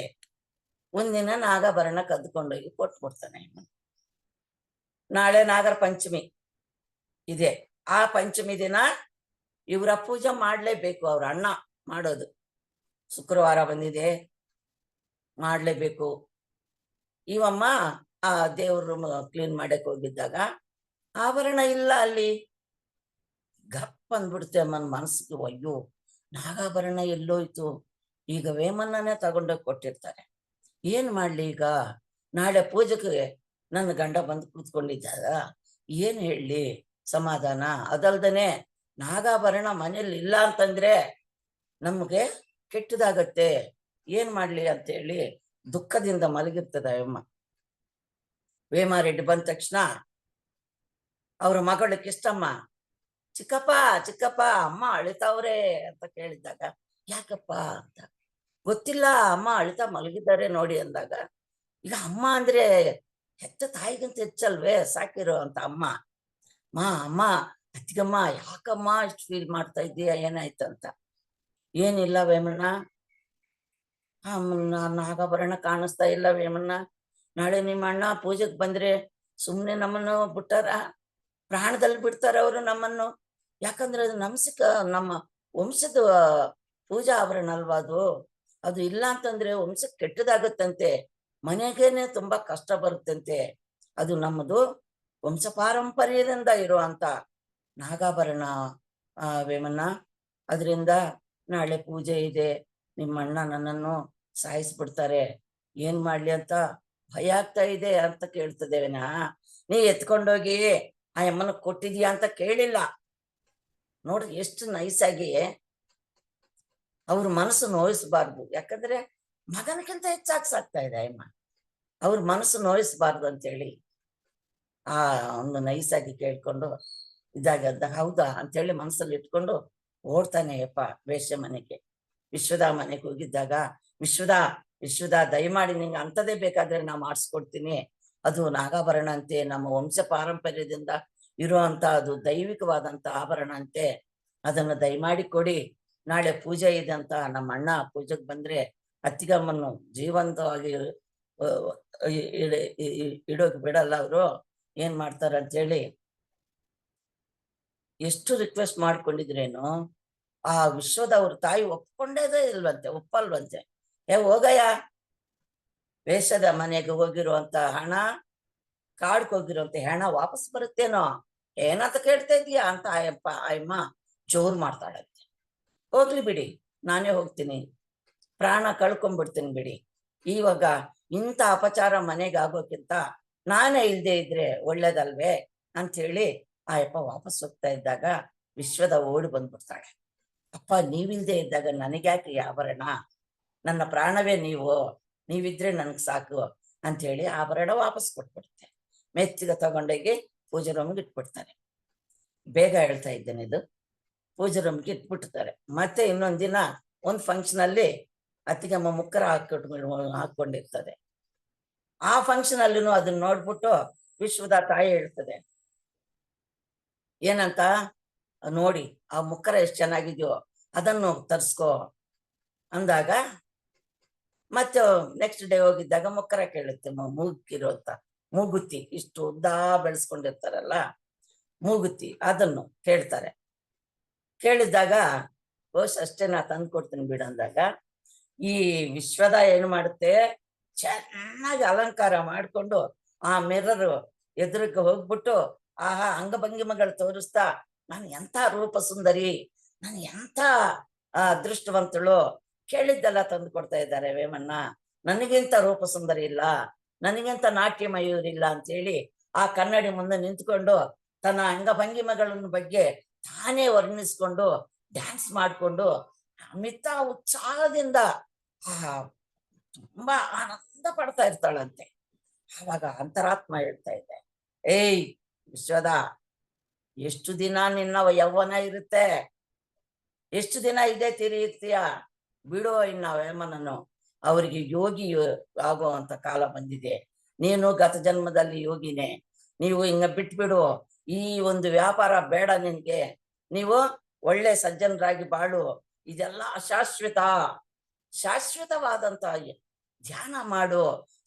ಒಂದಿನ ನಾಗಾಭರಣ ಕದ್ದುಕೊಂಡೋಗಿ ಕೊಡ್ತಾನೆ. ನಾಳೆ ನಾಗರ ಪಂಚಮಿ ಇದೆ. ಆ ಪಂಚಮಿ ದಿನ ಇವರ ಪೂಜೆ ಮಾಡ್ಲೇಬೇಕು, ಅವ್ರ ಅಣ್ಣ ಮಾಡೋದು. ಶುಕ್ರವಾರ ಬಂದಿದೆ, ಮಾಡ್ಲೇಬೇಕು. ಇವಮ್ಮ ಆ ದೇವ್ರ ರೂಮ್ ಕ್ಲೀನ್ ಮಾಡಕ್ ಹೋಗಿದ್ದಾಗ ಆಭರಣ ಇಲ್ಲ ಅಲ್ಲಿ. ಗಪ್ ಅಂದ್ಬಿಡುತ್ತೆ ಅಮ್ಮನ ಮನಸ್ಸಿಗೆ, ಅಯ್ಯೋ ನಾಗಾಭರಣ ಎಲ್ಲೋಯ್ತು. ಈಗ ವೇಮನ್ನನೇ ತಗೊಂಡೋಗಿ ಕೊಟ್ಟಿರ್ತಾರೆ, ಏನ್ ಮಾಡ್ಲಿ ಈಗ? ನಾಳೆ ಪೂಜೆಗೆ ನನ್ನ ಗಂಡ ಬಂದು ಕೂತ್ಕೊಂಡಿದ್ದಾಗ ಏನ್ ಹೇಳಿ ಸಮಾಧಾನ? ಅದಲ್ದನೆ ನಾಗಾಭರಣ ಮನೇಲಿ ಇಲ್ಲ ಅಂತಂದ್ರೆ ನಮ್ಗೆ ಕೆಟ್ಟದಾಗತ್ತೆ, ಏನ್ ಮಾಡ್ಲಿ ಅಂತ ಹೇಳಿ ದುಃಖದಿಂದ ಮಲಗಿರ್ತದ ಅಮ್ಮ. ವೇಮಾರೆಡ್ಡಿ ಬಂದ ತಕ್ಷಣ ಅವ್ರ ಮಗಳು ಕಿಷ್ಟಮ್ಮ, ಚಿಕ್ಕಪ್ಪ ಅಮ್ಮ ಅಳಿತಾವ್ರೆ ಅಂತ ಕೇಳಿದಾಗ, ಯಾಕಪ್ಪ ಅಂತ. ಗೊತ್ತಿಲ್ಲ, ಅಮ್ಮ ಅಳಿತಾ ಮಲಗಿದ್ದಾರೆ ನೋಡಿ ಅಂದಾಗ, ಈಗ ಅಮ್ಮ ಅಂದ್ರೆ ಹೆತ್ತ ತಾಯಿಗಿಂತ ಹೆಚ್ಚಲ್ವೇ ಸಾಕಿರೋ ಅಂತ ಅಮ್ಮ. ಅಮ್ಮ ಅತ್ತಿಗಮ್ಮ, ಯಾಕಮ್ಮ ಇಷ್ಟು ಫೀಲ್ ಮಾಡ್ತಾ ಇದ್ದೀಯ, ಏನಾಯ್ತಂತ. ಏನಿಲ್ಲ ವೇಮಣ್ಣ, ನಾಗಾಭರಣ ಕಾಣಿಸ್ತಾ ಇಲ್ಲ ವೇಮಣ್ಣ. ನಾಳೆ ನಿಮ್ಮ ಅಣ್ಣ ಪೂಜೆಗೆ ಬಂದ್ರೆ ಸುಮ್ನೆ ನಮ್ಮನ್ನು ಬಿಟ್ಟಾರ, ಪ್ರಾಣದಲ್ಲಿ ಬಿಡ್ತಾರ ಅವರು ನಮ್ಮನ್ನು. ಯಾಕಂದ್ರೆ ಅದು ನಮ್ಮ ವಂಶದ ಪೂಜಾ ಆಭರಣ ಅಲ್ವಾ ಅದು ಇಲ್ಲ ಅಂತಂದ್ರೆ ವಂಶಕ್ಕೆ ಕೆಟ್ಟದಾಗತ್ತಂತೆ, ಮನೆಗೇನೆ ತುಂಬಾ ಕಷ್ಟ ಬರುತ್ತಂತೆ. ಅದು ನಮ್ಮದು ವಂಶ ಪಾರಂಪರ್ಯದಿಂದ ಇರುವಂತ ನಾಗಾಭರಣ ವೇಮಣ್ಣ. ಅದರಿಂದ ನಾಳೆ ಪೂಜೆ ಇದೆ, ನಿಮ್ಮಣ್ಣ ನನ್ನನ್ನು ಸಾಯಿಸ್ಬಿಡ್ತಾರೆ, ಏನ್ ಮಾಡ್ಲಿ ಅಂತ ಭಯ ಆಗ್ತಾ ಇದೆ ಅಂತ ಕೇಳ್ತದೇವೇನಾ. ನೀ ಎತ್ಕೊಂಡೋಗಿ ಆ ಅಮ್ಮನ ಕೊಟ್ಟಿದ್ಯಾ ಅಂತ ಕೇಳಿಲ್ಲ. ನೋಡ್ರಿ ಎಷ್ಟು ನೈಸಾಗಿ ಅವ್ರ ಮನಸ್ಸು ನೋಯಿಸ್ಬಾರ್ದು. ಯಾಕಂದ್ರೆ ಮಗನಕ್ಕಿಂತ ಹೆಚ್ಚಾಗಿ ಸಾಕ್ತಾ ಇದೆ ಅಮ್ಮ, ಅವ್ರ ಮನಸ್ಸು ನೋಯಿಸ್ಬಾರ್ದು ಅಂತೇಳಿ ಆ ಒಂದು ನೈಸಾಗಿ ಕೇಳ್ಕೊಂಡು ಇದಾಗದ್ದ. ಹೌದಾ ಅಂತೇಳಿ ಮನಸ್ಸಲ್ಲಿ ಇಟ್ಕೊಂಡು ಓಡ್ತಾನೆ ಯಪ್ಪ ವೇಶ್ಯ ಮನೆಗೆ. ವಿಶ್ವದ ಮನೆಗೆ ಹೋಗಿದ್ದಾಗ, ವಿಶ್ವದ ದಯಮಾಡಿ ನಿಂಗೆ ಅಂಥದ್ದೇ ಬೇಕಾದ್ರೆ ನಾ ಮಾಡಿಸ್ಕೊಡ್ತೀನಿ, ಅದು ನಾಗಾಭರಣ ಅಂತೆ, ನಮ್ಮ ವಂಶ ಪಾರಂಪರ್ಯದಿಂದ ಇರುವಂತ ಅದು ದೈವಿಕವಾದಂತ ಆಭರಣ ಅಂತೆ, ಅದನ್ನು ದಯಮಾಡಿ ಕೊಡಿ, ನಾಳೆ ಪೂಜೆ ಇದೆ ಅಂತ. ನಮ್ಮ ಅಣ್ಣ ಪೂಜೆಗೆ ಬಂದ್ರೆ ಅತ್ತಿಗಮ್ಮನ್ನು ಜೀವಂತವಾಗಿ ಇಡೋಕ್ ಬಿಡಲ್ಲ, ಅವರು ಏನ್ ಮಾಡ್ತಾರ ಅಂತೇಳಿ ಎಷ್ಟು ರಿಕ್ವೆಸ್ಟ್ ಮಾಡ್ಕೊಂಡಿದ್ರೇನು ಆ ವಿಶ್ವದ ಅವ್ರ ತಾಯಿ ಒಪ್ಕೊಂಡೇದೇ ಒಪ್ಪಲ್ವಂತೆ. ಹೋಗಯ್ಯ, ವೇಷದ ಮನೆಗೆ ಹೋಗಿರುವಂತ ಹಣ, ಕಾಡ್ಗೆ ಹೋಗಿರುವಂತ ಹಣ ವಾಪಸ್ ಬರುತ್ತೇನೋ, ಏನಂತ ಕೇಳ್ತಾ ಇದೀಯಾ ಅಂತ ಆಯಮ್ಮ ಜೋರ್ ಮಾಡ್ತಾಳಂತೆ. ಹೋಗ್ಲಿ ಬಿಡಿ, ನಾನೇ ಹೋಗ್ತೀನಿ, ಪ್ರಾಣ ಕಳ್ಕೊಂಡ್ಬಿಡ್ತೀನಿ ಬಿಡಿ, ಇವಾಗ ಇಂಥ ಅಪಚಾರ ಮನೆಗೆ ಆಗೋಕ್ಕಿಂತ ನಾನೇ ಇಲ್ದೇ ಇದ್ರೆ ಒಳ್ಳೇದಲ್ವೇ ಅಂತ ಹೇಳಿ ಆಯಪ್ಪ ವಾಪಸ್ ಹೋಗ್ತಾ ಇದ್ದಾಗ ವಿಶ್ವದ ಓಡಿ ಬಂದ್ಬಿಡ್ತಾಳೆ. ಅಪ್ಪ ನೀವಿಲ್ದೇ ಇದ್ದಾಗ ನನಗ್ಯಾಕೆ ಆಭರಣ, ನನ್ನ ಪ್ರಾಣವೇ ನೀವಿದ್ರೆ ನನ್ಗೆ ಸಾಕು ಅಂತ ಹೇಳಿ ಆಭರಣ ವಾಪಸ್ ಕೊಟ್ಬಿಡುತ್ತೆ. ಮೆತ್ತಿಗೆ ತಗೊಂಡೋಗಿ ಪೂಜೆ ರೂಮ್ಗೆ ಇಟ್ಬಿಡ್ತಾರೆ. ಬೇಗ ಹೇಳ್ತಾ ಇದ್ದೇನೆ, ಇದು ಪೂಜೆ ರೂಮ್ಗೆ ಇಟ್ಬಿಡ್ತಾರೆ. ಮತ್ತೆ ಇನ್ನೊಂದ್ ದಿನ ಒಂದ್ ಫಂಕ್ಷನ್ ಅಲ್ಲಿ ಅತ್ತಿಗೆಮ್ಮ ಮುಕ್ಕರ ಹಾಕೊಂಡಿರ್ತದೆ. ಆ ಫಂಕ್ಷನ್ ಅಲ್ಲಿನೂ ಅದನ್ನ ನೋಡ್ಬಿಟ್ಟು ವಿಶ್ವದ ತಾಯಿ ಹೇಳ್ತದೆ, ಏನಂತ ನೋಡಿ ಆ ಮುಕ್ಕರ ಎಷ್ಟು ಚೆನ್ನಾಗಿದ್ಯೋ ಅದನ್ನು ತರ್ಸ್ಕೋ ಅಂದಾಗ, ಮತ್ತೆ ನೆಕ್ಸ್ಟ್ ಡೇ ಹೋಗಿದ್ದಾಗ ಮುಕ್ಕರ ಕೇಳುತ್ತೆ, ಮೂಗಿರೋಂತ ಮೂಗುತ್ತಿ, ಇಷ್ಟು ಉದ್ದ ಬೆಳೆಸ್ಕೊಂಡಿರ್ತಾರಲ್ಲ ಮೂಗುತ್ತಿ, ಅದನ್ನು ಕೇಳ್ತಾರೆ. ಕೇಳಿದಾಗ ಬಹುಶ್ ಅಷ್ಟೇ ನಾ ತಂದು ಕೊಡ್ತೀನಿ ಬಿಡು ಅಂದಾಗ, ಈ ವಿಶ್ವದ ಏನು ಮಾಡುತ್ತೆ, ಚೆನ್ನಾಗಿ ಅಲಂಕಾರ ಮಾಡ್ಕೊಂಡು ಆ ಮಿರರ್ ಎದುರಿಗೆ ಹೋಗ್ಬಿಟ್ಟು ಆಹಾ ಅಂಗಭಂಗಿಮಗಳು ತೋರಿಸ್ತಾ, ನಾನು ಎಂಥ ರೂಪ ಸುಂದರಿ, ನಾನು ಎಂಥ ಅದೃಷ್ಟವಂತಳು, ಕೇಳಿದ್ದೆಲ್ಲ ತಂದು ಕೊಡ್ತಾ ಇದ್ದಾರೆ ವೇಮಣ್ಣ, ನನಗಿಂತ ರೂಪ ಸುಂದರಿ ಇಲ್ಲ, ನನಗಿಂತ ನಾಟ್ಯ ಮಯೂರಿಲ್ಲ ಅಂತೇಳಿ ಆ ಕನ್ನಡಿ ಮುಂದೆ ನಿಂತ್ಕೊಂಡು ತನ್ನ ಅಂಗಭಂಗಿಮೆಗಳ ಬಗ್ಗೆ ತಾನೇ ವರ್ಣಿಸ್ಕೊಂಡು ಡ್ಯಾನ್ಸ್ ಮಾಡಿಕೊಂಡು ಮಿತ ಉತ್ಸಾಹದಿಂದ ತುಂಬಾ ಆನಂದ ಪಡ್ತಾ ಇರ್ತಾಳಂತೆ. ಆವಾಗ ಅಂತರಾತ್ಮ ಹೇಳ್ತಾ ಇದೆ, ಏಯ್ ವಿಶ್ವದ, ಎಷ್ಟು ದಿನ ನಿನ್ನ ಯೌವನ ಇರುತ್ತೆ, ಎಷ್ಟು ದಿನ ಇದೇ ತೀರಿ ಇರ್ತೀಯ, ಬಿಡೋ ಇನ್ನ ವೇಮನನು. ಅವರಿಗೆ ಯೋಗಿ ಆಗುವಂತ ಕಾಲ ಬಂದಿದೆ. ನೀನು ಗತ ಜನ್ಮದಲ್ಲಿ ಯೋಗಿನೇ, ನೀವು ಹಿಂಗ ಬಿಟ್ಬಿಡು, ಈ ಒಂದು ವ್ಯಾಪಾರ ಬೇಡ ನಿನ್ಗೆ, ನೀವು ಒಳ್ಳೆ ಸಜ್ಜನರಾಗಿ ಬಾಳು, ಇದೆಲ್ಲ ಅಶಾಶ್ವತ, ಶಾಶ್ವತವಾದಂತ ಧ್ಯಾನ ಮಾಡು,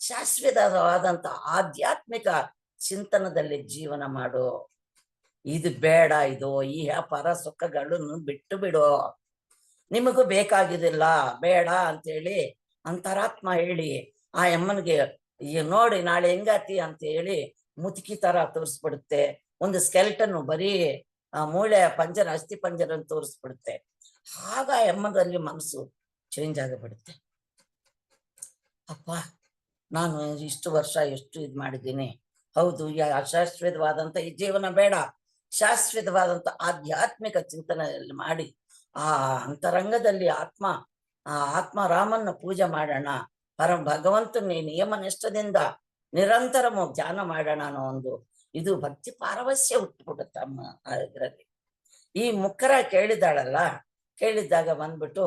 ಶಾಶ್ವತವಾದಂತ ಆಧ್ಯಾತ್ಮಿಕ ಚಿಂತನದಲ್ಲಿ ಜೀವನ ಮಾಡು, ಇದು ಬೇಡ, ಇದು ಈ ವ್ಯಾಪಾರ ಸುಖಗಳನ್ನು ಬಿಟ್ಟು ಬಿಡು, ನಿಮಗೂ ಬೇಕಾಗಿದಿಲ್ಲ, ಬೇಡ ಅಂತೇಳಿ ಅಂತರಾತ್ಮ ಹೇಳಿ ಆ ಅಮ್ಮನಿಗೆ ನೋಡಿ ನಾಳೆ ಹೆಂಗಾತಿ ಅಂತ ಹೇಳಿ ಮುದುಕಿ ತರ ತೋರಿಸ್ಬಿಡುತ್ತೆ. ಒಂದು ಸ್ಕೆಲ್ಟನ್ ಬರೀ ಮೂಳೆ ಪಂಜರ, ಅಸ್ಥಿ ಪಂಜರ ತೋರಿಸ್ಬಿಡುತ್ತೆ. ಆಗ ಅಮ್ಮನಲ್ಲಿ ಮನಸ್ಸು ಚೇಂಜ್ ಆಗಿಬಿಡುತ್ತೆ. ಅಪ್ಪ, ನಾನು ಇಷ್ಟು ವರ್ಷ ಎಷ್ಟು ಇದು ಮಾಡಿದ್ದೀನಿ, ಹೌದು, ಅಶಾಶ್ವತವಾದಂತ ಈ ಜೀವನ ಬೇಡ, ಶಾಶ್ವತವಾದಂತ ಆಧ್ಯಾತ್ಮಿಕ ಚಿಂತನೆಯಲ್ಲಿ ಮಾಡಿ ಆ ಅಂತರಂಗದಲ್ಲಿ ಆತ್ಮ ರಾಮನ್ನ ಪೂಜೆ ಮಾಡೋಣ, ಭಗವಂತನ ನಿಯಮನಿಷ್ಠದಿಂದ ನಿರಂತರము ಧ್ಯಾನ ಮಾಡೋಣ ಅನ್ನೋ ಒಂದು ಇದು ಭಕ್ತಿ ಪಾರವಸ್ಯ ಹುಟ್ಟುಬಿಡುತ್ತೆ ಅಮ್ಮ ಇದರಲ್ಲಿ. ಈ ಮುಖರ ಕೇಳಿದಾಳಲ್ಲ, ಕೇಳಿದ್ದಾಗ ಬಂದ್ಬಿಟ್ಟು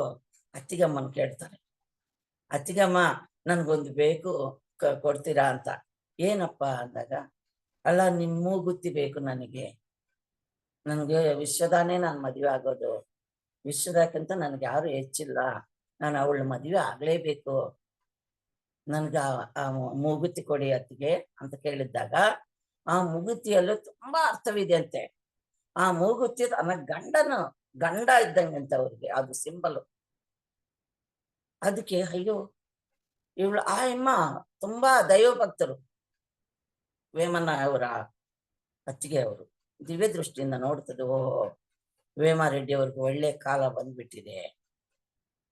ಅತ್ತಿಗಮ್ಮನ್ ಕೇಳ್ತಾರೆ, ಅತ್ತಿಗಮ್ಮ ನನ್ಗೊಂದು ಬೇಕು, ಕೊಡ್ತೀರಾ ಅಂತ. ಏನಪ್ಪ ಅಂದಾಗ, ಅಲ್ಲ ನಿಮ್ ಮೂಗುತ್ತಿ ಬೇಕು ನನಗೆ ವಿಶ್ವದಾನೇ ನಾನು ಮದುವೆ ಆಗೋದು, ವಿಶ್ವದಕ್ಕಿಂತ ನನ್ಗೆ ಯಾರು ಹೆಚ್ಚಿಲ್ಲ, ನಾನು ಅವಳ ಮದುವೆ ಆಗ್ಲೇಬೇಕು, ನನ್ಗ ಆ ಮೂಗುತಿ ಕೊಡಿ ಅತ್ತಿಗೆ ಅಂತ ಕೇಳಿದ್ದಾಗ, ಆ ಮೂಗುತಿಯಲ್ಲೂ ತುಂಬಾ ಅರ್ಥವಿದೆ ಅಂತೆ. ಆ ಮೂಗುತಿ ತನ್ನ ಗಂಡ ಇದ್ದಂಗಂತೆ ಅವ್ರಿಗೆ, ಅದು ಸಿಂಬಲು. ಅದಕ್ಕೆ ಅಯ್ಯೋ ಇವಳು ಆ ಅಮ್ಮ ತುಂಬಾ ದೈವಭಕ್ತರು, ವೇಮನ ಅವರ ಅತ್ತಿಗೆ ಅವರು ದಿವ್ಯ ದೃಷ್ಟಿಯಿಂದ ನೋಡ್ತದೆ, ಓಹೋ ವೇಮಾರೆಡ್ಡಿ ಅವ್ರಿಗೆ ಒಳ್ಳೆ ಕಾಲ ಬಂದ್ಬಿಟ್ಟಿದೆ,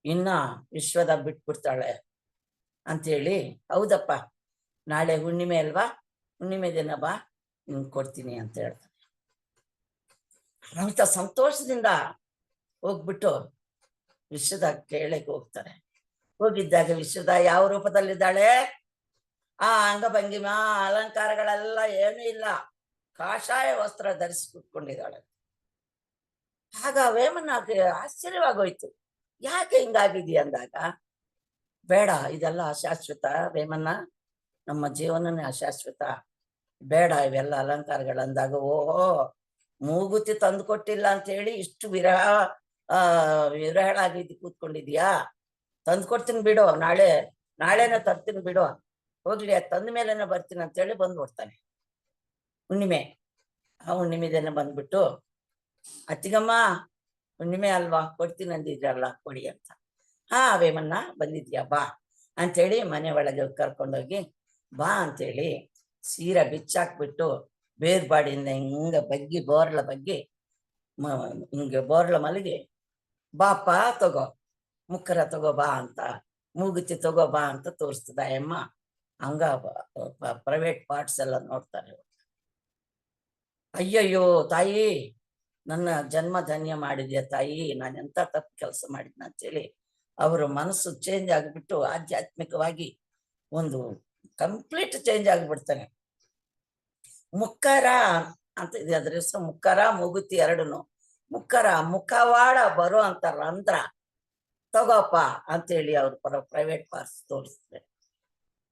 ಇನ್ನ ವಿಶ್ವದ ಬಿಟ್ಬಿಡ್ತಾಳೆ ಅಂತೇಳಿ, ಹೌದಪ್ಪ ನಾಳೆ ಹುಣ್ಣಿಮೆ ಅಲ್ವಾ, ಹುಣ್ಣಿಮೆ ದಿನ ಬಾ, ನಿಮ್ಗೆ ಕೊಡ್ತೀನಿ ಅಂತ ಹೇಳ್ತಾರೆ. ಅಂತ ಸಂತೋಷದಿಂದ ಹೋಗ್ಬಿಟ್ಟು ವಿಶ್ವದ ಕೇಳಕ್ಕೆ ಹೋಗ್ತಾರೆ. ಹೋಗಿದ್ದಾಗ ವಿಶ್ವದ ಯಾವ ರೂಪದಲ್ಲಿದ್ದಾಳೆ, ಆ ಅಂಗಭಂಗಿಮ ಅಲಂಕಾರಗಳೆಲ್ಲ ಏನೂ ಇಲ್ಲ, ಕಾಷಾಯ ವಸ್ತ್ರ ಧರಿಸಿ ಕೂತ್ಕೊಂಡಿದ್ದಾಳೆ. ಆಗ ವೇಮನಗೆ ಆಶ್ಚರ್ಯವಾಗೋಯ್ತು, ಯಾಕೆ ಹಿಂಗಾಗಿದೆಯಾ ಅಂದಾಗ, ಬೇಡ ಇದೆಲ್ಲ ಅಶಾಶ್ವತ ವೇಮನ್ನ, ನಮ್ಮ ಜೀವನನೇ ಅಶಾಶ್ವತ, ಬೇಡ ಇವೆಲ್ಲ ಅಲಂಕಾರಗಳಂದಾಗ, ಓಹೋ ಮೂಗುತಿ ತಂದು ಕೊಟ್ಟಿಲ್ಲ ಅಂತ ಹೇಳಿ ಇಷ್ಟು ವಿರಹಳಾಗಿ ಕೂತ್ಕೊಂಡಿದ್ಯಾ, ತಂದು ಕೊಡ್ತೀನಿ ಬಿಡು, ನಾಳೆನ ತರ್ತೀನಿ ಬಿಡು, ಹೋಗ್ಲಿ ಅದು ತಂದ ಮೇಲೆನೆ ಬರ್ತೀನಿ ಅಂತೇಳಿ ಬಂದ್ಬಿಡ್ತಾನೆ. ಹುಣ್ಣಿಮೆ, ಆ ಹುಣ್ಣಿಮೆ ದಿನ ಬಂದ್ಬಿಟ್ಟು, ಅತ್ತಿಗಮ್ಮ ಹುಣ್ಣಿಮೆ ಅಲ್ವಾ, ಕೊಡ್ತೀನಿ ಅಂದಿದ್ರಲ್ಲ ಕೊಡಿ ಅಂತ. ಹಾ ವೇಮನ್ನ ಬಂದಿದ್ಯಾ ಬಾ ಅಂತೇಳಿ ಮನೆ ಒಳಗೆ ಕರ್ಕೊಂಡೋಗಿ ಬಾ ಅಂತೇಳಿ ಸೀರೆ ಬಿಚ್ಚಾಕ್ಬಿಟ್ಟು ಬೇರ್ಬಾಡಿಯಿಂದ ಹಿಂಗ ಬಗ್ಗಿ ಬೋರ್ಲ ಬಗ್ಗಿ ಹಿಂಗೆ ಬೋರ್ಲ ಮಲಗಿ, ಬಾಪ ತಗೋ ಮುಕ್ಕರ ತಗೋ ಬಾ ಅಂತ, ಮೂಗುತಿ ತಗೋ ಬಾ ಅಂತ ತೋರಿಸ್ತದ ಅಮ್ಮ. ಹಂಗ ಪ್ರೈವೇಟ್ ಪಾರ್ಟ್ಸ್ ಎಲ್ಲ ನೋಡ್ತಾರೆ. ಅಯ್ಯಯ್ಯೋ ತಾಯಿ, ನನ್ನ ಜನ್ಮ ಧನ್ಯ ಮಾಡಿದ್ಯಾ ತಾಯಿ, ನಾನು ಎಂತ ತಪ್ಪು ಕೆಲಸ ಮಾಡಿದ್ನ ಅಂತೇಳಿ ಅವರ ಮನಸ್ಸು ಚೇಂಜ್ ಆಗಿಬಿಟ್ಟು ಆಧ್ಯಾತ್ಮಿಕವಾಗಿ ಒಂದು ಕಂಪ್ಲೀಟ್ ಚೇಂಜ್ ಆಗಿಬಿಡ್ತಾನೆ. ಮುಕ್ಕರ ಅಂತ ಇದೆ ಅದ್ರ ಹೆಸರು, ಮುಕ್ಕರ ಮೂಗುತಿ ಎರಡನು. ಮುಕ್ಕರ ಮುಖವಾಡ ಬರೋ ಅಂತ ರಂಧ್ರ ತಗೋಪ್ಪ ಅಂತೇಳಿ ಅವ್ರು ಪ್ರೈವೇಟ್ ಪಾರ್ಟ್ಸ್ ತೋರಿಸ್ತಾರೆ.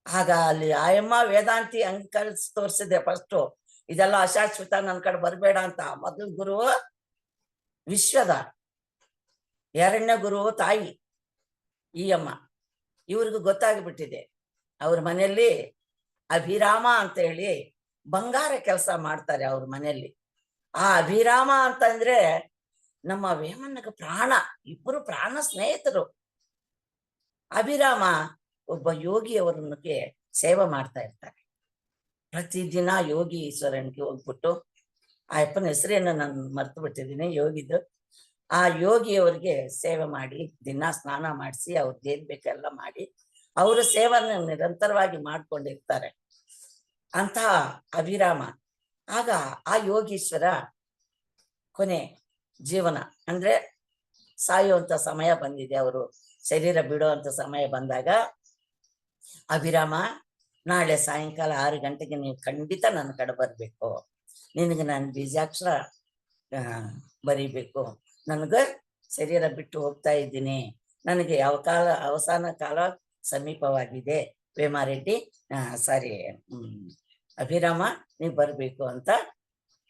ಆಗ ಅಲ್ಲಿ ಆಯಮ್ಮ ವೇದಾಂತಿ ಹಂಗ್ ಕಲ್ಸಿ ತೋರಿಸಿದೆ ಫಸ್ಟು, ಇದೆಲ್ಲ ಅಶಾಶ್ವತ, ನನ್ ಕಡೆ ಬರ್ಬೇಡ ಅಂತ. ಮೊದಲು ಗುರು ವಿಶ್ವದ, ಎರಡನೇ ಗುರು ತಾಯಿ ಈ ಅಮ್ಮ. ಇವ್ರಿಗೂ ಗೊತ್ತಾಗ್ಬಿಟ್ಟಿದೆ, ಅವ್ರ ಮನೆಯಲ್ಲಿ ಅಭಿರಾಮ ಅಂತ ಹೇಳಿ ಬಂಗಾರ ಕೆಲಸ ಮಾಡ್ತಾರೆ ಅವ್ರ ಮನೆಯಲ್ಲಿ. ಆ ಅಭಿರಾಮ ಅಂತಂದ್ರೆ ನಮ್ಮ ವೇಮನ್ನಗ ಪ್ರಾಣ, ಇಬ್ಬರು ಪ್ರಾಣ ಸ್ನೇಹಿತರು. ಅಭಿರಾಮ ಒಬ್ಬ ಯೋಗಿಯವರನ್ನೇ ಸೇವೆ ಮಾಡ್ತಾ ಇರ್ತಾರೆ. ಪ್ರತಿದಿನ ಯೋಗಿ ಈಶ್ವರನಿಗೆ ಹೋಗ್ಬಿಟ್ಟು, ಆ ಅಪ್ಪನ ಹೆಸರೇನು ನಾನು ಮರ್ತು ಬಿಟ್ಟಿದ್ದೀನಿ ಯೋಗಿದು, ಆ ಯೋಗಿಯವರಿಗೆ ಸೇವೆ ಮಾಡಿ ದಿನ ಸ್ನಾನ ಮಾಡಿಸಿ ಅವ್ರಿಗೆ ಏನ್ ಬೇಕೆಲ್ಲ ಮಾಡಿ ಅವರ ಸೇವೆಯನ್ನು ನಿರಂತರವಾಗಿ ಮಾಡ್ಕೊಂಡಿರ್ತಾರೆ. ಅಂತಹ ಅಭಿರಾಮ. ಆಗ ಆ ಯೋಗೀಶ್ವರ ಕೊನೆ ಜೀವನ ಅಂದ್ರೆ ಸಾಯುವಂತ ಸಮಯ ಬಂದಿದೆ, ಅವರು ಶರೀರ ಬಿಡುವಂತ ಸಮಯ ಬಂದಾಗ, ಅಭಿರಾಮ ನಾಳೆ ಸಾಯಂಕಾಲ 6 ಗಂಟೆಗೆ ನೀವು ಖಂಡಿತ ನನ್ನ ಕಡೆ ಬರ್ಬೇಕು, ನಿನಗೆ ನಾನು ಬೀಜಾಕ್ಷರ ಬರೀಬೇಕು, ನನಗ ಶರೀರ ಬಿಟ್ಟು ಹೋಗ್ತಾ ಇದ್ದೀನಿ, ನನಗೆ ಅವಸಾನ ಕಾಲ ಸಮೀಪವಾಗಿದೆ, ವೇಮಾರೆಡ್ಡಿ ಸಾರಿ ಅಭಿರಾಮ ನೀವು ಬರ್ಬೇಕು ಅಂತ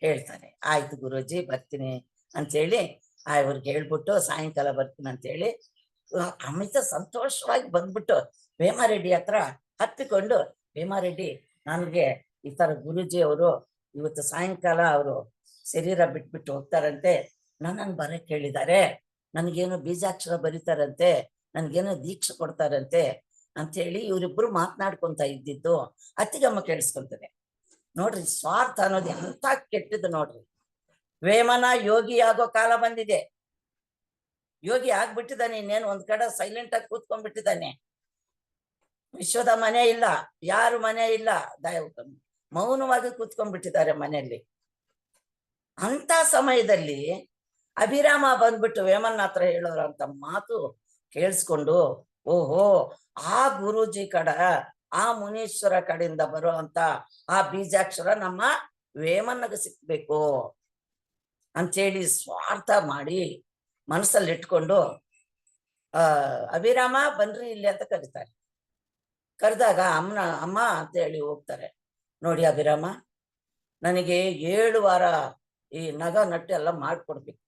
ಹೇಳ್ತಾರೆ. ಆಯ್ತು ಗುರೂಜಿ ಬರ್ತೀನಿ ಅಂತೇಳಿ ಅವ್ರಿಗೆ ಹೇಳ್ಬಿಟ್ಟು ಸಾಯಂಕಾಲ ಬರ್ತೀನಿ ಅಂತೇಳಿ ಅಮಿತ ಸಂತೋಷವಾಗಿ ಬಂದ್ಬಿಟ್ಟು ವೇಮಾರೆಡ್ಡಿ ಹತ್ರ ಹತ್ತಿಕೊಂಡು, ವೇಮಾರೆಡ್ಡಿ ನನಗೆ ಈ ತರ ಗುರೂಜಿ ಅವರು ಇವತ್ತು ಸಾಯಂಕಾಲ ಅವರು ಶರೀರ ಬಿಟ್ಬಿಟ್ಟು ಹೋಗ್ತಾರಂತೆ, ನನ್ನನ್ನು ಬರಕ್ಕೆ ಕೇಳಿದ್ದಾರೆ, ನನಗೇನೋ ಬೀಜಾಕ್ಷರ ಬರೀತಾರಂತೆ, ನನ್ಗೇನೋ ದೀಕ್ಷೆ ಕೊಡ್ತಾರಂತೆ ಅಂತೇಳಿ ಇವರಿಬ್ರು ಮಾತನಾಡ್ಕೊಂತ ಇದ್ದಿದ್ದು ಅತ್ತಿಗಮ್ಮ ಕೇಳಿಸ್ಕೊಂತಾರೆ. ನೋಡ್ರಿ ಸ್ವಾರ್ಥ ಅನ್ನೋದು ಎಂತ ಕೆಟ್ಟದ್ದು ನೋಡ್ರಿ. ವೇಮನ ಯೋಗಿ ಆಗೋ ಕಾಲ ಬಂದಿದೆ, ಯೋಗಿ ಆಗ್ಬಿಟ್ಟಿದ್ದಾನೆ, ಇನ್ನೇನು ಒಂದ್ ಕಡೆ ಸೈಲೆಂಟ್ ಆಗಿ ಕೂತ್ಕೊಂಡ್ಬಿಟ್ಟಿದ್ದಾನೆ. ವಿಶ್ವದ ಮನೆ ಇಲ್ಲ, ಯಾರು ಮನೆ ಇಲ್ಲ, ಮೌನವಾಗಿ ಕೂತ್ಕೊಂಡ್ಬಿಟ್ಟಿದ್ದಾರೆ ಮನೆಯಲ್ಲಿ. ಅಂತ ಸಮಯದಲ್ಲಿ ಅಭಿರಾಮ ಬಂದ್ಬಿಟ್ಟು ವೇಮನ್ನ ಹತ್ರ ಹೇಳೋರಂತ ಮಾತು ಕೇಳಿಸ್ಕೊಂಡು, ಓಹೋ ಆ ಗುರೂಜಿ ಕಡ ಆ ಮುನೀಶ್ವರ ಕಡೆಯಿಂದ ಬರುವಂತ ಆ ಬೀಜಾಕ್ಷರ ನಮ್ಮ ವೇಮನ್ನಗೆ ಸಿಕ್ಬೇಕು ಅಂತೇಳಿ ಸ್ವಾರ್ಥ ಮಾಡಿ ಮನಸ್ಸಲ್ಲಿ ಇಟ್ಕೊಂಡು ಅಭಿರಾಮ ಬನ್ರಿ ಇಲ್ಲಿ ಅಂತ ಕರೀತಾರೆ. ಕರೆದಾಗ ಅಮ್ಮ ಅಂತ ಹೇಳಿ ಹೋಗ್ತಾರೆ. ನೋಡಿ ಅಭಿರಾಮ, ನನಗೆ 7 ವಾರ ಈ ನಗ ನಟ್ಟು ಎಲ್ಲ ಮಾಡ್ಕೊಡ್ಬೇಕು,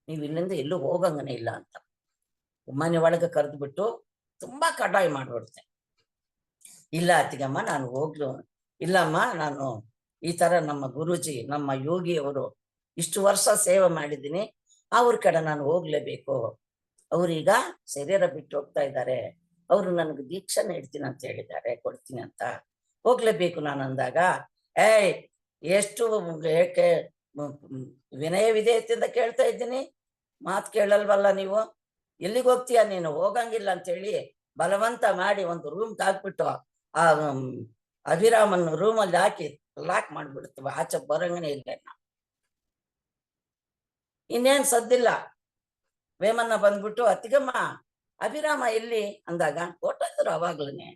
ನೀವು ಇಲ್ಲಿಂದ ಎಲ್ಲೂ ಹೋಗಂಗನೇ ಇಲ್ಲ ಅಂತ ಮನೆ ಒಳಗೆ ಕರೆದ್ಬಿಟ್ಟು ತುಂಬಾ ಕಡ್ಡಾಯ ಮಾಡ್ಬಿಡುತ್ತೆ. ಇಲ್ಲ ಅತ್ತಿಗಮ್ಮ ನಾನು ಹೋಗ್ಲು, ಇಲ್ಲಮ್ಮ ನಾನು ಈ ತರ ನಮ್ಮ ಗುರೂಜಿ ನಮ್ಮ ಯೋಗಿಯವರು ಇಷ್ಟು ವರ್ಷ ಸೇವೆ ಮಾಡಿದ್ದೀನಿ, ಅವ್ರ ಕಡೆ ನಾನು ಹೋಗ್ಲೇಬೇಕು, ಅವ್ರೀಗ ಶರೀರ ಬಿಟ್ಟು ಹೋಗ್ತಾ ಇದ್ದಾರೆ, ಅವರು ನನಗೆ ದೀಕ್ಷೆ ನೀಡ್ತೀನಿ ಅಂತ ಹೇಳಿದ್ದಾರೆ, ಕೊಡ್ತೀನಿ ಅಂತ ಹೋಗ್ಲೇಬೇಕು ನಾನು ಅಂದಾಗ, ಎಷ್ಟು ಏಕೆ ವಿನಯ ವಿಧೇಯತೆಯಿಂದ ಕೇಳ್ತಾ ಇದ್ದೀನಿ, ಮಾತು ಕೇಳಲ್ವಲ್ಲ ನೀವು, ಎಲ್ಲಿಗೆ ಹೋಗ್ತೀಯ ನೀನು, ಹೋಗಂಗಿಲ್ಲ ಅಂತೇಳಿ ಬಲವಂತ ಮಾಡಿ ಒಂದು ರೂಮ್ಗೆ ಹಾಕ್ಬಿಟ್ಟು ಆ ಅಭಿರಾಮನ್ ರೂಮಲ್ಲಿ ಹಾಕಿ ಲಾಕ್ ಮಾಡ್ಬಿಡ್ತೀವಿ, ಆಚೆ ಬರಂಗನೇ ಇಲ್ಲ. ಇನ್ನೇನ್ ಸದ್ದಿಲ್ಲ, ವೇಮನ್ನ ಬಂದ್ಬಿಟ್ಟು ಅತ್ತಿಗಮ್ಮ ಅಭಿರಾಮ ಎಲ್ಲಿ ಅಂದಾಗ ಹೊರಟಿದ್ರು, ಅವಾಗ್ಲೇ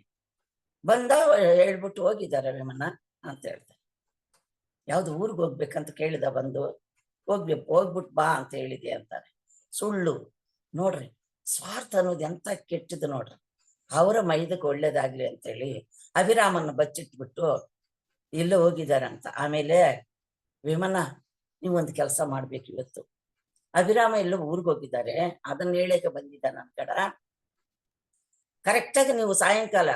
ಬಂದ ಹೇಳ್ಬಿಟ್ಟು ಹೋಗಿದ್ದಾರೆ ವೇಮನ್ನ ಅಂತ ಹೇಳ್ತಾರೆ. ಯಾವ್ದು ಊರಿಗೆ ಹೋಗ್ಬೇಕಂತ ಕೇಳಿದ, ಬಂದು ಹೋಗ್ಬಿಟ್ಟು ಬಾ ಅಂತ ಹೇಳಿದೆ ಅಂತಾರೆ. ಸುಳ್ಳು ನೋಡ್ರಿ, ಸ್ವಾರ್ಥ ಅನ್ನೋದು ಎಂತ ಕೆಟ್ಟದ್ದು ನೋಡ್ರಿ. ಅವರ ಮೈದಕ್ಕೆ ಒಳ್ಳೇದಾಗ್ಲಿ ಅಂತೇಳಿ ಅಭಿರಾಮನ್ನ ಬಚ್ಚಿಟ್ಬಿಟ್ಟು ಎಲ್ಲೋ ಹೋಗಿದಾರಂತ. ಆಮೇಲೆ ವೇಮನ್ನ ನೀವೊಂದು ಕೆಲಸ ಮಾಡ್ಬೇಕು, ಇವತ್ತು ಅಭಿರಾಮ ಎಲ್ಲೋ ಊರಿಗೆ ಹೋಗಿದ್ದಾರೆ, ಅದನ್ನ ಹೇಳಕ್ಕೆ ಬಂದಿದ್ದ ನನ್ನ ಕಡ, ಕರೆಕ್ಟಾಗಿ ನೀವು ಸಾಯಂಕಾಲ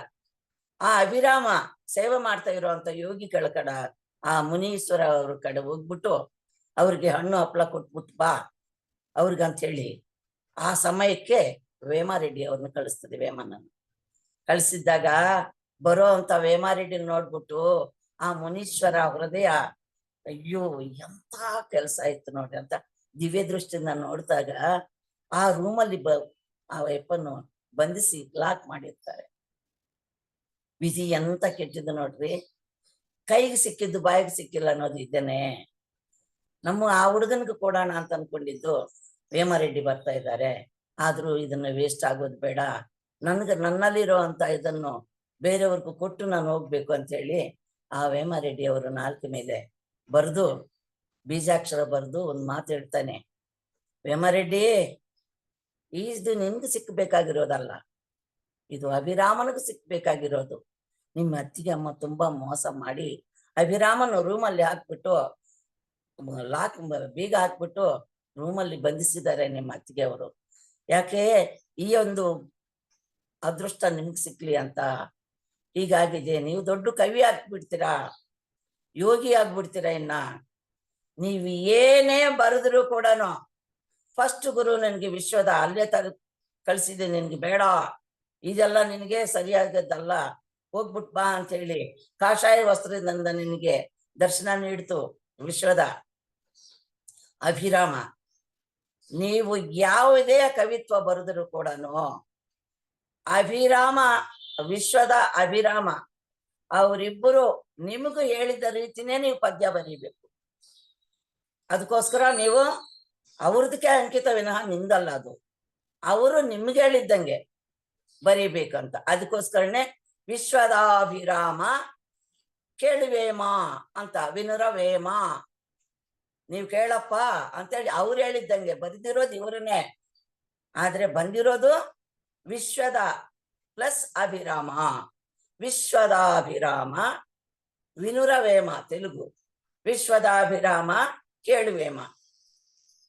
ಆ ಅಭಿರಾಮ ಸೇವೆ ಮಾಡ್ತಾ ಇರೋಂಥ ಯೋಗಿಗಳ ಕಡ ಆ ಮುನೀಶ್ವರ ಅವ್ರ ಕಡೆ ಹೋಗ್ಬಿಟ್ಟು ಅವ್ರಿಗೆ ಹಣ್ಣು ಹಪ್ಪಳ ಕೊಟ್ಬಿಟ್ಟು ಬಾ ಅವ್ರಿಗಂತ ಹೇಳಿ ಆ ಸಮಯಕ್ಕೆ ವೇಮಾರೆಡ್ಡಿ ಅವ್ರನ್ನ ಕಳಿಸ್ತದೆ. ವೇಮನನ್ನು ಕಳಿಸಿದ್ದಾಗ ಬರೋ ಅಂತ ವೇಮಾರೆಡ್ಡಿ ನೋಡ್ಬಿಟ್ಟು ಆ ಮುನೀಶ್ವರ ಹೃದಯ ಅಯ್ಯೋ ಎಂತ ಕೆಲಸ ಆಯ್ತು ನೋಡ್ರಿ ಅಂತ ದಿವ್ಯ ದೃಷ್ಟಿಯಿಂದ ನೋಡಿದಾಗ ಆ ರೂಮಲ್ಲಿ ಆ ವೈಪನ್ನು ಬಂಧಿಸಿ ಲಾಕ್ ಮಾಡಿರ್ತಾರೆ. ವಿಧಿ ಎಂತ ಕೆಟ್ಟಿದ್ದು ನೋಡ್ರಿ, ಕೈಗೆ ಸಿಕ್ಕಿದ್ದು ಬಾಯಿಗೆ ಸಿಕ್ಕಿಲ್ಲ ಅನ್ನೋದು ಇದ್ದೇನೆ. ನಮ್ಮ ಆ ಹುಡುಗನಿಗೆ ಕೊಡೋಣ ಅಂತ ಅನ್ಕೊಂಡಿದ್ದು ವೇಮಾರೆಡ್ಡಿ ಬರ್ತಾ ಇದ್ದಾರೆ, ಆದ್ರೂ ಇದನ್ನ ವೇಸ್ಟ್ ಆಗೋದು ಬೇಡ, ನನ್ನಲ್ಲಿರೋ ಅಂತ ಇದನ್ನು ಬೇರೆಯವ್ರಿಗೂ ಕೊಟ್ಟು ನಾನು ಹೋಗ್ಬೇಕು ಅಂತ ಹೇಳಿ ಆ ವೇಮಾರೆಡ್ಡಿ ಅವರು ನಾಲ್ಕು ಮೇಲೆ ಬರೆದು ಬೀಜಾಕ್ಷರ ಬರೆದು ಒಂದು ಮಾತು ಹೇಳ್ತಾನೆ, ವೇಮಾರೆಡ್ಡಿ ಇದು ನಿನ್ಗೆ ಸಿಕ್ಬೇಕಾಗಿರೋದಲ್ಲ, ಇದು ಅಭಿರಾಮನಿಗೆ ಸಿಕ್ಬೇಕಾಗಿರೋದು. ನಿಮ್ಮ ಅತ್ತಿಗೆ ಅಮ್ಮ ತುಂಬಾ ಮೋಸ ಮಾಡಿ ಅಭಿರಾಮನ ರೂಮಲ್ಲಿ ಹಾಕ್ಬಿಟ್ಟು ಲಾಕ್ ಬೀಗ ಹಾಕ್ಬಿಟ್ಟು ರೂಮಲ್ಲಿ ಬಂಧಿಸಿದ್ದಾರೆ ನಿಮ್ಮ ಅತ್ತಿಗೆ ಅವರು. ಯಾಕೆ ಈ ಒಂದು ಅದೃಷ್ಟ ನಿಮ್ಗೆ ಸಿಕ್ಲಿ ಅಂತ ಹೀಗಾಗಿದೆ. ನೀವು ದೊಡ್ಡ ಕವಿ ಆಗ್ಬಿಡ್ತೀರಾ, ಯೋಗಿ ಆಗ್ಬಿಡ್ತೀರಾ. ಇನ್ನ ನೀವು ಏನೇ ಬರೆದ್ರು ಕೂಡ ಫಸ್ಟ್ ಗುರು ನನಗೆ ವಿಶ್ವದ ಅಲ್ಲೇ ಕಳ್ಸಿದೆ, ನಿನ್ಗೆ ಬೇಡ, ಇದೆಲ್ಲ ನಿನಗೆ ಸರಿಯಾಗದ್ದಲ್ಲ, ಹೋಗ್ಬಿಟ್ ಬಾ ಅಂತ ಹೇಳಿ ಕಾಷಾಯ ವಸ್ತ್ರದಿಂದ ನಿನಗೆ ದರ್ಶನ ನೀಡ್ತು ವಿಶ್ವದ ಅಭಿರಾಮ. ನೀವು ಯಾವುದೇ ಕವಿತ್ವ ಬರೆದ್ರು ಕೂಡ ಅಭಿರಾಮ, ವಿಶ್ವದ ಅಭಿರಾಮ ಅವರಿಬ್ಬರು ನಿಮಗೂ ಹೇಳಿದ ರೀತಿನೇ ನೀವು ಪದ್ಯ ಬರೀಬೇಕು. ಅದಕ್ಕೋಸ್ಕರ ನೀವು ಅವ್ರದಕ್ಕೆ ಅಂಕಿತ ವಿನಃ ನಿಂದಲ್ಲ. ಅದು ಅವರು ನಿಮ್ಗೆ ಹೇಳಿದ್ದಂಗೆ ಬರೀಬೇಕಂತ. ಅದಕ್ಕೋಸ್ಕರನೇ ವಿಶ್ವದಾಭಿರಾಮ ಕೇಳುವೇಮ ಅಂತ, ವಿನುರವೇಮ ನೀವು ಕೇಳಪ್ಪ ಅಂತೇಳಿ ಅವ್ರು ಹೇಳಿದ್ದಂಗೆ ಬರೆದಿರೋದು ಇವ್ರನ್ನೇ. ಆದ್ರೆ ಬಂದಿರೋದು ವಿಶ್ವದ ಪ್ಲಸ್ ಅಭಿರಾಮ, ವಿಶ್ವದಾಭಿರಾಮ ವಿನುರವೇಮ ತೆಲುಗು, ವಿಶ್ವದಾಭಿರಾಮ ಕೇಳುವೇಮ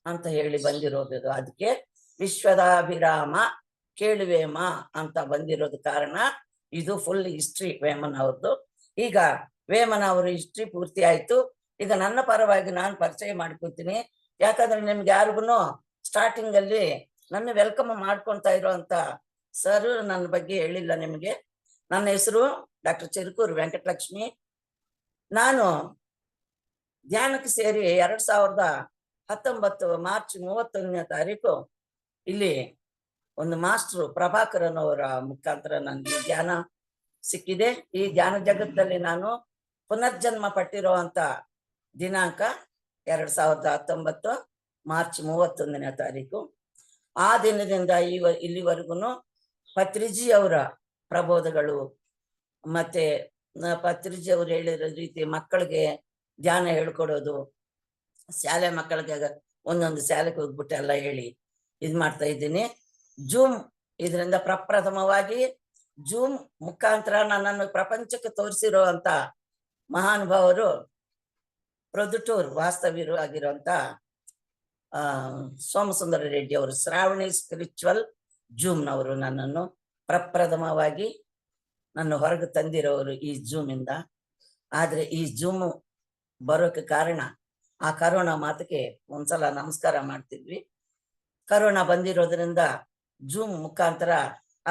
ಅಂತ ಹೇಳಿ ಬಂದಿರೋದು. ಅದಕ್ಕೆ ವಿಶ್ವದಾಭಿರಾಮ ಕೇಳುವೇಮ ಅಂತ ಬಂದಿರೋದು ಕಾರಣ. ಇದು ಫುಲ್ ಹಿಸ್ಟ್ರಿ ವೇಮನ ಅವ್ರದ್ದು. ಈಗ ವೇಮನ ಅವ್ರ ಹಿಸ್ಟ್ರಿ ಪೂರ್ತಿ ಆಯ್ತು. ಈಗ ನನ್ನ ಪರವಾಗಿ ನಾನು ಪರಿಚಯ ಮಾಡ್ಕೊತೀನಿ. ಯಾಕಂದ್ರೆ ನಿಮ್ಗೆ ಯಾರಿಗೂ ಸ್ಟಾರ್ಟಿಂಗ್ ಅಲ್ಲಿ ನನ್ನ ವೆಲ್ಕಮ್ ಮಾಡ್ಕೊತಾ ಇರೋಂತ ಸರ್ ನನ್ನ ಬಗ್ಗೆ ಹೇಳಿಲ್ಲ ನಿಮಗೆ. ನನ್ನ ಹೆಸರು ಡಾಕ್ಟರ್ ಚಿರುಕೂರು ವೆಂಕಟಲಕ್ಷ್ಮಿ. ನಾನು ಧ್ಯಾನಕ್ಕೆ ಸೇರಿ 2019 ಮಾರ್ಚ್ 31ನೇ ತಾರೀಕು ಇಲ್ಲಿ ಒಂದು ಮಾಸ್ಟ್ರು ಪ್ರಭಾಕರನ್ ಅವರ ಮುಖಾಂತರ ನನಗೆ ಧ್ಯಾನ ಸಿಕ್ಕಿದೆ. ಈ ಧ್ಯಾನ ಜಗತ್ತಲ್ಲಿ ನಾನು ಪುನರ್ಜನ್ಮ ಪಟ್ಟಿರುವಂತ ದಿನಾಂಕ 2019 ಮಾರ್ಚ್ 31ನೇ ತಾರೀಕು. ಆ ದಿನದಿಂದ ಇಲ್ಲಿವರೆಗೂ ಪತ್ರಿಜಿ ಅವರ ಪ್ರಬೋಧಗಳು ಮತ್ತೆ ಪತ್ರಿಜಿ ಅವರು ಹೇಳಿರೋ ರೀತಿ ಮಕ್ಕಳಿಗೆ ಧ್ಯಾನ ಹೇಳ್ಕೊಡೋದು, ಶಾಲೆ ಮಕ್ಕಳಿಗೆ ಒಂದೊಂದು ಶಾಲೆಗೆ ಹೋಗ್ಬಿಟ್ಟು ಎಲ್ಲ ಹೇಳಿ ಮಾಡ್ತಾ ಇದ್ದೀನಿ. ಜೂಮ್ ಇದರಿಂದ ಪ್ರಪ್ರಥಮವಾಗಿ ಜೂಮ್ ಮುಖಾಂತರ ನನ್ನನ್ನು ಪ್ರಪಂಚಕ್ಕೆ ತೋರಿಸಿರೋ ಅಂತ ಮಹಾನುಭಾವರು ಪ್ರೊದ್ದುಟೂರ್ ವಾಸ್ತವ್ಯರು ಆಗಿರುವಂತ ಸೋಮಸುಂದರ ರೆಡ್ಡಿ ಅವರು, ಶ್ರಾವಣಿ ಸ್ಪಿರಿಚುವಲ್ ಜೂಮ್ನವರು ನನ್ನನ್ನು ಪ್ರಪ್ರಥಮವಾಗಿ ನನ್ನ ಹೊರಗೆ ತಂದಿರೋರು ಈ ಜೂಮ್ ಇಂದ. ಆದ್ರೆ ಈ ಜೂಮ್ ಬರೋಕೆ ಕಾರಣ ಆ ಕರೋನಾ ಮಾತಕ್ಕೆ ಒಂದ್ಸಲ ನಮಸ್ಕಾರ ಮಾಡ್ತಿದ್ವಿ. ಕರೋನಾ ಬಂದಿರೋದ್ರಿಂದ ಜೂಮ್ ಮುಖಾಂತರ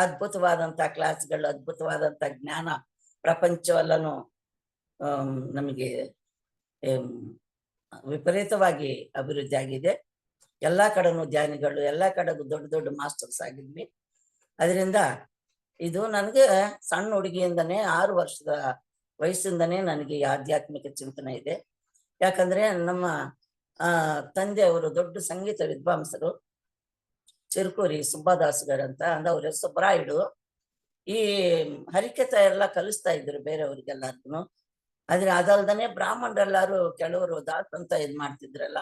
ಅದ್ಭುತವಾದಂತ ಕ್ಲಾಸ್ಗಳು, ಅದ್ಭುತವಾದಂತ ಜ್ಞಾನ ಪ್ರಪಂಚವೆಲ್ಲನೂ ನಮಗೆ ವಿಪರೀತವಾಗಿ ಅಭಿವೃದ್ಧಿ ಆಗಿದೆ. ಎಲ್ಲಾ ಕಡೆನೂ ಧ್ಯಾನಿಗಳು, ಎಲ್ಲಾ ಕಡೆಗೂ ದೊಡ್ಡ ದೊಡ್ಡ ಮಾಸ್ಟರ್ಸ್ ಆಗಿದ್ವಿ. ಅದರಿಂದ ಇದು ನನಗೆ ಸಣ್ಣ ಹುಡುಗಿಯಿಂದನೇ 6 ವರ್ಷದ ವಯಸ್ಸಿಂದನೇ ನನಗೆ ಈ ಆಧ್ಯಾತ್ಮಿಕ ಚಿಂತನೆ ಇದೆ. ಯಾಕಂದ್ರೆ ನಮ್ಮ ತಂದೆಯವರು ದೊಡ್ಡ ಸಂಗೀತ ವಿದ್ವಾಂಸರು, ಚಿರುಕೂರಿ ಸುಬ್ಬದಾಸ್ಗರಂತ ಅಂದ್ರೆ ಅವ್ರ ಸುಬ್ರಾಯುಡು. ಈ ಹರಿಕಥ ಎಲ್ಲ ಕಲಿಸ್ತಾ ಇದ್ರು ಬೇರೆಯವ್ರಿಗೆಲ್ಲಾರ್ಗು. ಆದ್ರೆ ಅದಲ್ದನೆ ಬ್ರಾಹ್ಮಣರೆಲ್ಲಾರು ಕೆಲವರು ದಾಸ್ ಅಂತ ಮಾಡ್ತಿದ್ರಲ್ಲ,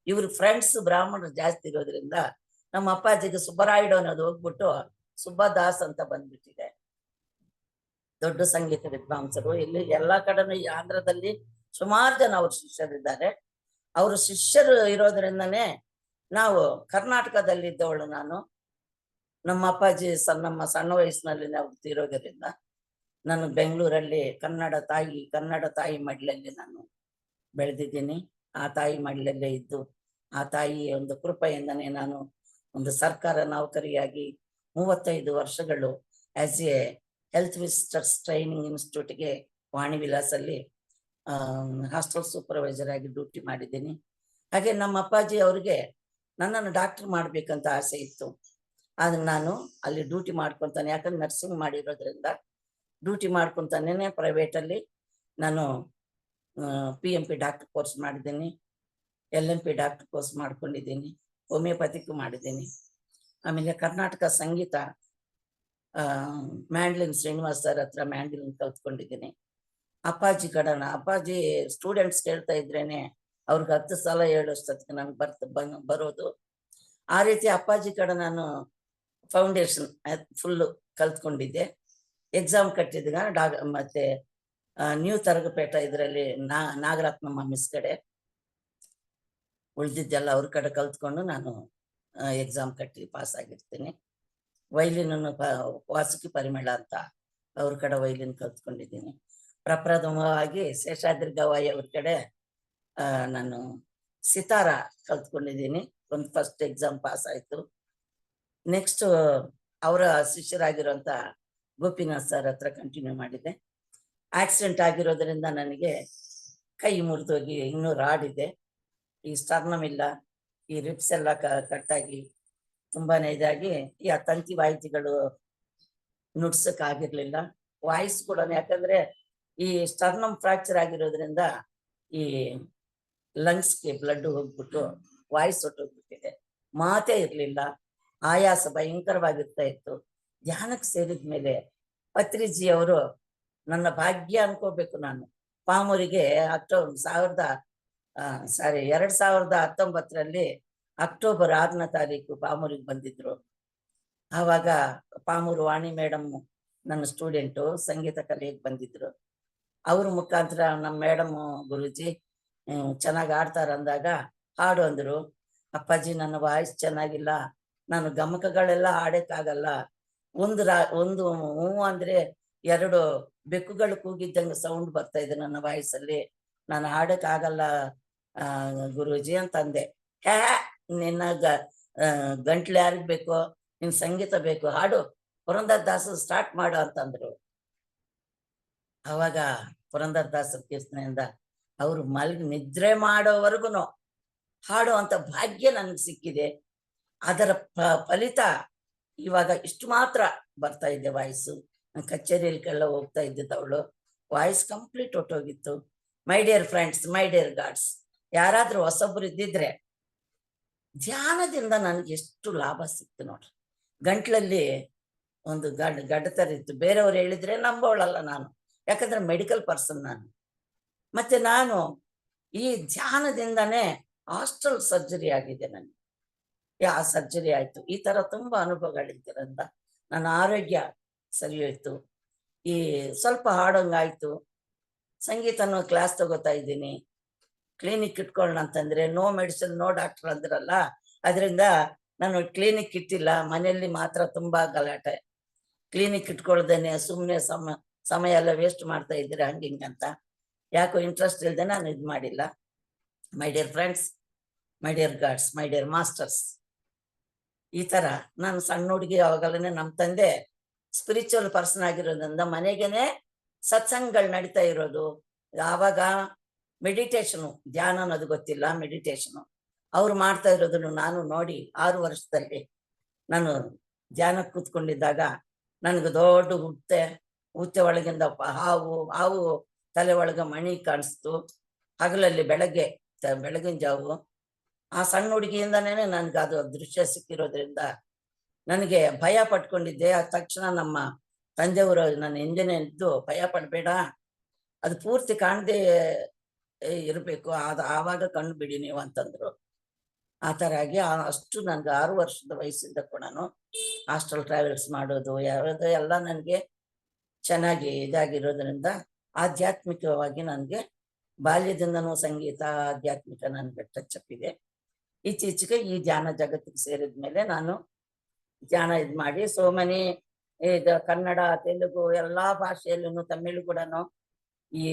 ಇವ್ರ ಫ್ರೆಂಡ್ಸ್ ಬ್ರಾಹ್ಮಣರು ಜಾಸ್ತಿ ಇರೋದ್ರಿಂದ ನಮ್ಮ ಅಪ್ಪಾಜಿಗೆ ಸುಬ್ಬರಾಯುಡು ಅನ್ನೋದು ಹೋಗ್ಬಿಟ್ಟು ಸುಬ್ಬದಾಸ್ ಅಂತ ಬಂದ್ಬಿಟ್ಟಿದೆ. ದೊಡ್ಡ ಸಂಗೀತ ವಿದ್ವಾಂಸರು. ಇಲ್ಲಿ ಎಲ್ಲಾ ಕಡೆನೂ ಈ ಆಂಧ್ರದಲ್ಲಿ ಸುಮಾರು ಜನ ಅವ್ರ ಶಿಷ್ಯರಿದ್ದಾರೆ. ಅವ್ರ ಶಿಷ್ಯರು ಇರೋದ್ರಿಂದನೇ ನಾವು ಕರ್ನಾಟಕದಲ್ಲಿ ಇದ್ದವಳು ನಾನು. ನಮ್ಮ ಅಪ್ಪಾಜಿ ನಮ್ಮ ಸಣ್ಣ ವಯಸ್ಸಿನಲ್ಲಿ ನಾವು ತೀರೋದ್ರಿಂದ ನಾನು ಬೆಂಗಳೂರಲ್ಲಿ ಕನ್ನಡ ತಾಯಿ ಮಡ್ಲಲ್ಲಿ ನಾನು ಬೆಳೆದಿದ್ದೀನಿ. ಆ ತಾಯಿ ಮಡ್ಲಲ್ಲೇ ಇದ್ದು ಆ ತಾಯಿ ಒಂದು ಕೃಪೆಯಿಂದನೇ ನಾನು ಒಂದು ಸರ್ಕಾರ ನೌಕರಿಯಾಗಿ 35 ವರ್ಷಗಳು as a health visitors training ಇನ್ಸ್ಟಿಟ್ಯೂಟ್ಗೆ ವಾಣಿ ವಿಲಾಸಲ್ಲಿ ಹಾಸ್ಟೆಲ್ ಸೂಪರ್ವೈಸರ್ ಆಗಿ ಡ್ಯೂಟಿ ಮಾಡಿದ್ದೀನಿ. ಹಾಗೆ ನಮ್ಮ ಅಪ್ಪಾಜಿ ಅವ್ರಿಗೆ ನನ್ನನ್ನು ಡಾಕ್ಟರ್ ಮಾಡ್ಬೇಕಂತ ಆಸೆ ಇತ್ತು. ಆದ್ರೆ ನಾನು ಅಲ್ಲಿ ಡ್ಯೂಟಿ ಮಾಡ್ಕೊತಾನೆ, ಯಾಕಂದ್ರೆ ನರ್ಸಿಂಗ್ ಮಾಡಿರೋದ್ರಿಂದ ಡ್ಯೂಟಿ ಮಾಡ್ಕೊತಾನೆ ಪ್ರೈವೇಟಲ್ಲಿ ನಾನು PMP ಡಾಕ್ಟರ್ ಕೋರ್ಸ್ ಮಾಡಿದ್ದೀನಿ, LNP ಡಾಕ್ಟರ್ ಕೋರ್ಸ್ ಮಾಡ್ಕೊಂಡಿದ್ದೀನಿ, ಹೋಮಿಯೋಪತಿಕ್ ಮಾಡಿದ್ದೀನಿ. ಆಮೇಲೆ ಕರ್ನಾಟಕ ಸಂಗೀತ ಮ್ಯಾಂಡ್ಲಿನ್ ಶ್ರೀನಿವಾಸ್ ಸರ್ ಹತ್ರ ಮ್ಯಾಂಡ್ಲಿನ್ ಕಲ್ತ್ಕೊಂಡಿದ್ದೀನಿ. ಅಪ್ಪಾಜಿ ಕಡೆನ ಅಪ್ಪಾಜಿ ಸ್ಟೂಡೆಂಟ್ಸ್ ಕೇಳ್ತಾ ಇದ್ರೇನೆ ಅವ್ರಿಗೆ 10 ಸಲ ಹೇಳೋಷ್ಟೊತ್ತಿಗೆ ನಂಗೆ ಬರೋದು. ಆ ರೀತಿ ಅಪ್ಪಾಜಿ ಕಡೆ ನಾನು ಫೌಂಡೇಶನ್ ಫುಲ್ಲು ಕಲ್ತ್ಕೊಂಡಿದ್ದೆ. ಎಕ್ಸಾಮ್ ಕಟ್ಟಿದ್ದಾಗ ಮತ್ತೆ ನ್ಯೂ ತರಗಪೇಟ ಇದರಲ್ಲಿ ನಾಗರತ್ನಮ್ಮ ಮಿಸ್ ಕಡೆ ಉಳಿದಿದ್ದೆಲ್ಲ ಅವ್ರ ಕಡೆ ಕಲ್ತ್ಕೊಂಡು ನಾನು ಎಕ್ಸಾಮ್ ಕಟ್ಟಿ ಪಾಸ್ ಆಗಿರ್ತೀನಿ. ವೈಲಿನನ್ನು ವಾಸುಕಿ ಪರಿಮಳ ಅಂತ ಅವ್ರ ಕಡೆ ವೈಲಿನ್ ಕಲ್ತ್ಕೊಂಡಿದ್ದೀನಿ. ಪ್ರಪ್ರಥಮವಾಗಿ ಶೇಷಾದ್ರಿ ಗವಾಯಿ ಅವ್ರ ಕಡೆ ನಾನು ಸಿತಾರ ಕಲ್ತ್ಕೊಂಡಿದ್ದೀನಿ. ಒಂದು ಫಸ್ಟ್ ಎಕ್ಸಾಮ್ ಪಾಸ್ ಆಯ್ತು. ನೆಕ್ಸ್ಟ್ ಅವರ ಶಿಷ್ಯರಾಗಿರುವಂತ ಗೋಪಿನಾಥ್ ಸರ್ ಹತ್ರ ಕಂಟಿನ್ಯೂ ಮಾಡಿದೆ. ಆಕ್ಸಿಡೆಂಟ್ ಆಗಿರೋದ್ರಿಂದ ನನಗೆ ಕೈ ಮುರಿದೋಗಿ ಇನ್ನೂ ರಾಡ್ ಇದೆ, ಈ ಸ್ಟರ್ನಮ್ ಇಲ್ಲ, ಈ ರಿಪ್ಸ್ ಎಲ್ಲ ಕಟ್ಟಾಗಿ ತುಂಬಾನೇ ಇದಾಗಿ ಈ ತಂತಿ ವಾಯಿತಿಗಳು ನುಡ್ಸಕ್ ಆಗಿರ್ಲಿಲ್ಲ. ವಾಯ್ಸ್ ಕೂಡ ಯಾಕಂದ್ರೆ ಈ ಸ್ಟರ್ನಮ್ ಫ್ರಾಕ್ಚರ್ ಆಗಿರೋದ್ರಿಂದ ಈ ಲಂಗ್ಸ್ಗೆ ಬ್ಲಡ್ ಹೋಗ್ಬಿಟ್ಟು ವಾಯ್ಸ್ ಹೊಟ್ಟೋಗ್ಬಿಟ್ಟಿದೆ, ಮಾತೇ ಇರ್ಲಿಲ್ಲ, ಆಯಾಸ ಭಯಂಕರವಾಗಿರ್ತಾ ಇತ್ತು. ಧ್ಯಾನಕ್ಕೆ ಸೇರಿದ ಮೇಲೆ ಪತ್ರಿಜಿ ಅವರು ನನ್ನ ಭಾಗ್ಯ ಅನ್ಕೋಬೇಕು ನಾನು. ಪಾಮೂರಿಗೆ 2019 ಅಕ್ಟೋಬರ್ 6ನೇ ತಾರೀಕು ಪಾಮೂರಿಗೆ ಬಂದಿದ್ರು. ಆವಾಗ ಪಾಮೂರು ವಾಣಿ ಮೇಡಮ್ ನನ್ನ ಸ್ಟೂಡೆಂಟು, ಸಂಗೀತ ಕಲಿಯಕ್ಕೆ ಬಂದಿದ್ರು. ಅವ್ರ ಮುಖಾಂತರ ನಮ್ಮ ಮೇಡಮ್ ಗುರುಜಿ ಚೆನ್ನಾಗಿ ಆಡ್ತಾರ ಅಂದಾಗ ಹಾಡು ಅಂದ್ರು. ಅಪ್ಪಾಜಿ ನನ್ನ ವಾಯ್ಸ್ ಚೆನ್ನಾಗಿಲ್ಲ, ನಾನು ಗಮಕಗಳೆಲ್ಲ ಹಾಡಕ್ಕಾಗಲ್ಲ, ಒಂದು ಹೂ ಅಂದ್ರೆ 2 ಬೆಕ್ಕುಗಳು ಕೂಗಿದ್ದಂಗೆ ಸೌಂಡ್ ಬರ್ತಾ ಇದೆ ನನ್ನ ವಾಯ್ಸಲ್ಲಿ, ನಾನು ಹಾಡಕ್ಕಾಗಲ್ಲ ಗುರುಜಿ ಅಂತಂದೆ. ನಿನ್ನ ಗಂಟ್ಲು ಯಾರಿಗ್ ಬೇಕೋ, ನಿನ್ ಸಂಗೀತ ಬೇಕು, ಹಾಡು ಪುರಂದರದಾಸ ಸ್ಟಾರ್ಟ್ ಮಾಡು ಅಂತಂದ್ರು. ಅವಾಗ ಪುರಂದರದಾಸರ ಕೀರ್ತನೆಯಿಂದ ಅವರು ನಿದ್ರೆ ಮಾಡೋವರೆಗೂ ಹಾಡು ಅಂತ ಭಾಗ್ಯ ನನಗೆ ಸಿಕ್ಕಿದೆ. ಅದರ ಫಲಿತ ಇವಾಗ ಇಷ್ಟು ಮಾತ್ರ ಬರ್ತಾ ಇದೆ ವಾಯ್ಸು. ಕಚೇರಿಗೆಲ್ಲ ಹೋಗ್ತಾ ಇದ್ದಿದ್ದವಳು, ವಾಯ್ಸ್ ಕಂಪ್ಲೀಟ್ ಹೊಟ್ಟೋಗಿತ್ತು. My dear friends, my dear gods, ಯಾರಾದ್ರೂ ಹೊಸೊಬ್ರು ಇದ್ದಿದ್ರೆ, ಧ್ಯಾನದಿಂದ ನನಗೆ ಎಷ್ಟು ಲಾಭ ಸಿಕ್ತು ನೋಡ್ರಿ. ಗಂಟ್ಲಲ್ಲಿ ಒಂದು ಗಡ್ಡತರ ಇತ್ತು, ಬೇರೆಯವ್ರು ಹೇಳಿದ್ರೆ ನಂಬೋಳಲ್ಲ ನಾನು, ಯಾಕಂದ್ರೆ ಮೆಡಿಕಲ್ ಪರ್ಸನ್ ನಾನು. ಮತ್ತೆ ನಾನು ಈ ಧ್ಯಾನದಿಂದಾನೇ ಹಾಸ್ಟೆಲ್ ಸರ್ಜರಿ ಆಗಿದೆ ನನಗೆ. ಆ ಸರ್ಜರಿ ಆಯ್ತು. ಈ ತರ ತುಂಬಾ ಅನುಭವಗಳಿದ್ದರಿಂದ ನನ್ನ ಆರೋಗ್ಯ ಸರಿ ಹೋಯ್ತು. ಈ ಸ್ವಲ್ಪ ಹಾಡೋಂಗಾಯ್ತು. ಸಂಗೀತನೂ ಕ್ಲಾಸ್ ತಗೋತಾ ಇದ್ದೀನಿ. ಕ್ಲಿನಿಕ್ ಇಟ್ಕೊಳ್ಳೋಣ ಅಂತಂದ್ರೆ ನೋ ಮೆಡಿಸಿನ್ ನೋ ಡಾಕ್ಟರ್ ಅಂದ್ರಲ್ಲ, ಅದರಿಂದ ನಾನು ಕ್ಲಿನಿಕ್ ಇಟ್ಟಿಲ್ಲ, ಮನೆಯಲ್ಲಿ ಮಾತ್ರ ತುಂಬಾ ಗಲಾಟೆ. ಕ್ಲಿನಿಕ್ ಇಟ್ಕೊಳ್ದೇನೆ ಸುಮ್ಮನೆ ಸಮಯ ಎಲ್ಲ ವೇಸ್ಟ್ ಮಾಡ್ತಾ ಇದ್ದೀರಾ ಹಂಗಿಂಗಂತ ಯಾಕೋ ಇಂಟ್ರೆಸ್ಟ್ ಇಲ್ಲದೆ ನಾನು ಇದು ಮಾಡಿಲ್ಲ. ಮೈ dear friends, my dear gods, my dear masters, ಈ ತರ ನಾನು ಸಣ್ಣ ಹುಡುಗಿ ಅವಾಗಲೇ ನಮ್ಮ ತಂದೆ ಸ್ಪಿರಿಚುವಲ್ ಪರ್ಸನ್ ಆಗಿರೋದ್ರಿಂದ ಮನೆಗೇನೆ ಸತ್ಸಂಗಗಳು ನಡೀತಾ ಇರೋದು. ಆವಾಗ ಮೆಡಿಟೇಷನು, ಧ್ಯಾನ ಅನ್ನೋದು ಗೊತ್ತಿಲ್ಲ, ಮೆಡಿಟೇಷನು ಅವ್ರು ಮಾಡ್ತಾ ಇರೋದನ್ನು ನಾನು ನೋಡಿ 6 ವರ್ಷದಲ್ಲಿ ನಾನು ಧ್ಯಾನಕ್ಕೆ ಕೂತ್ಕೊಂಡಿದ್ದಾಗ ನನಗೆ ದೊಡ್ಡ ಹುತ್ತೆ ಒಳಗಿಂದ ಹಾವು ತಲೆ ಒಳಗೆ ಮಣಿ ಕಾಣಿಸ್ತು. ಹಗಲಲ್ಲಿ ಬೆಳಗಿನ ಜಾವು. ಆ ಸಣ್ಣ ಹುಡುಗಿಯಿಂದನೇ ನನ್ಗೆ ಅದು ದೃಶ್ಯ ಸಿಕ್ಕಿರೋದ್ರಿಂದ ನನಗೆ ಭಯ ಪಟ್ಕೊಂಡಿದ್ದೆ. ಆ ತಕ್ಷಣ ನಮ್ಮ ತಂದೆಯವರು ನನ್ನ ಹಿಂದೆನೇ ಇದ್ದು, ಭಯ ಪಡಬೇಡ, ಅದು ಪೂರ್ತಿ ಕಾಣದೆ ಇರಬೇಕು, ಆವಾಗ ಕಣ್ಣು ಬಿಡಿ ನೀವು ಅಂತಂದ್ರು. ಆ ಥರ ಆಗಿ ಅಷ್ಟು ನನ್ಗೆ 6 ವರ್ಷದ ವಯಸ್ಸಿಂದ ಕೂಡ ಹಾಸ್ಟೆಲ್ ಟ್ರಾವೆಲ್ಸ್ ಮಾಡೋದು ಯಾವುದು ಎಲ್ಲ ನನಗೆ ಚೆನ್ನಾಗಿ ಇದಾಗಿರೋದ್ರಿಂದ ಆಧ್ಯಾತ್ಮಿಕವಾಗಿ ನನಗೆ ಬಾಲ್ಯದಿಂದನೂ ಸಂಗೀತ ಆಧ್ಯಾತ್ಮಿಕ ನನಗೆ ಟಚ್ ಅಪ್ ಇದೆ. ಇತ್ತೀಚೆಗೆ ಈ ಧ್ಯಾನ ಜಗತ್ತಿಗೆ ಸೇರಿದ ಮೇಲೆ ನಾನು ಧ್ಯಾನ ಇದು ಮಾಡಿ ಸೋಮನಿ ಇದು ಕನ್ನಡ, ತೆಲುಗು ಎಲ್ಲಾ ಭಾಷೆಯಲ್ಲೂ, ತಮಿಳು ಕೂಡ ಈ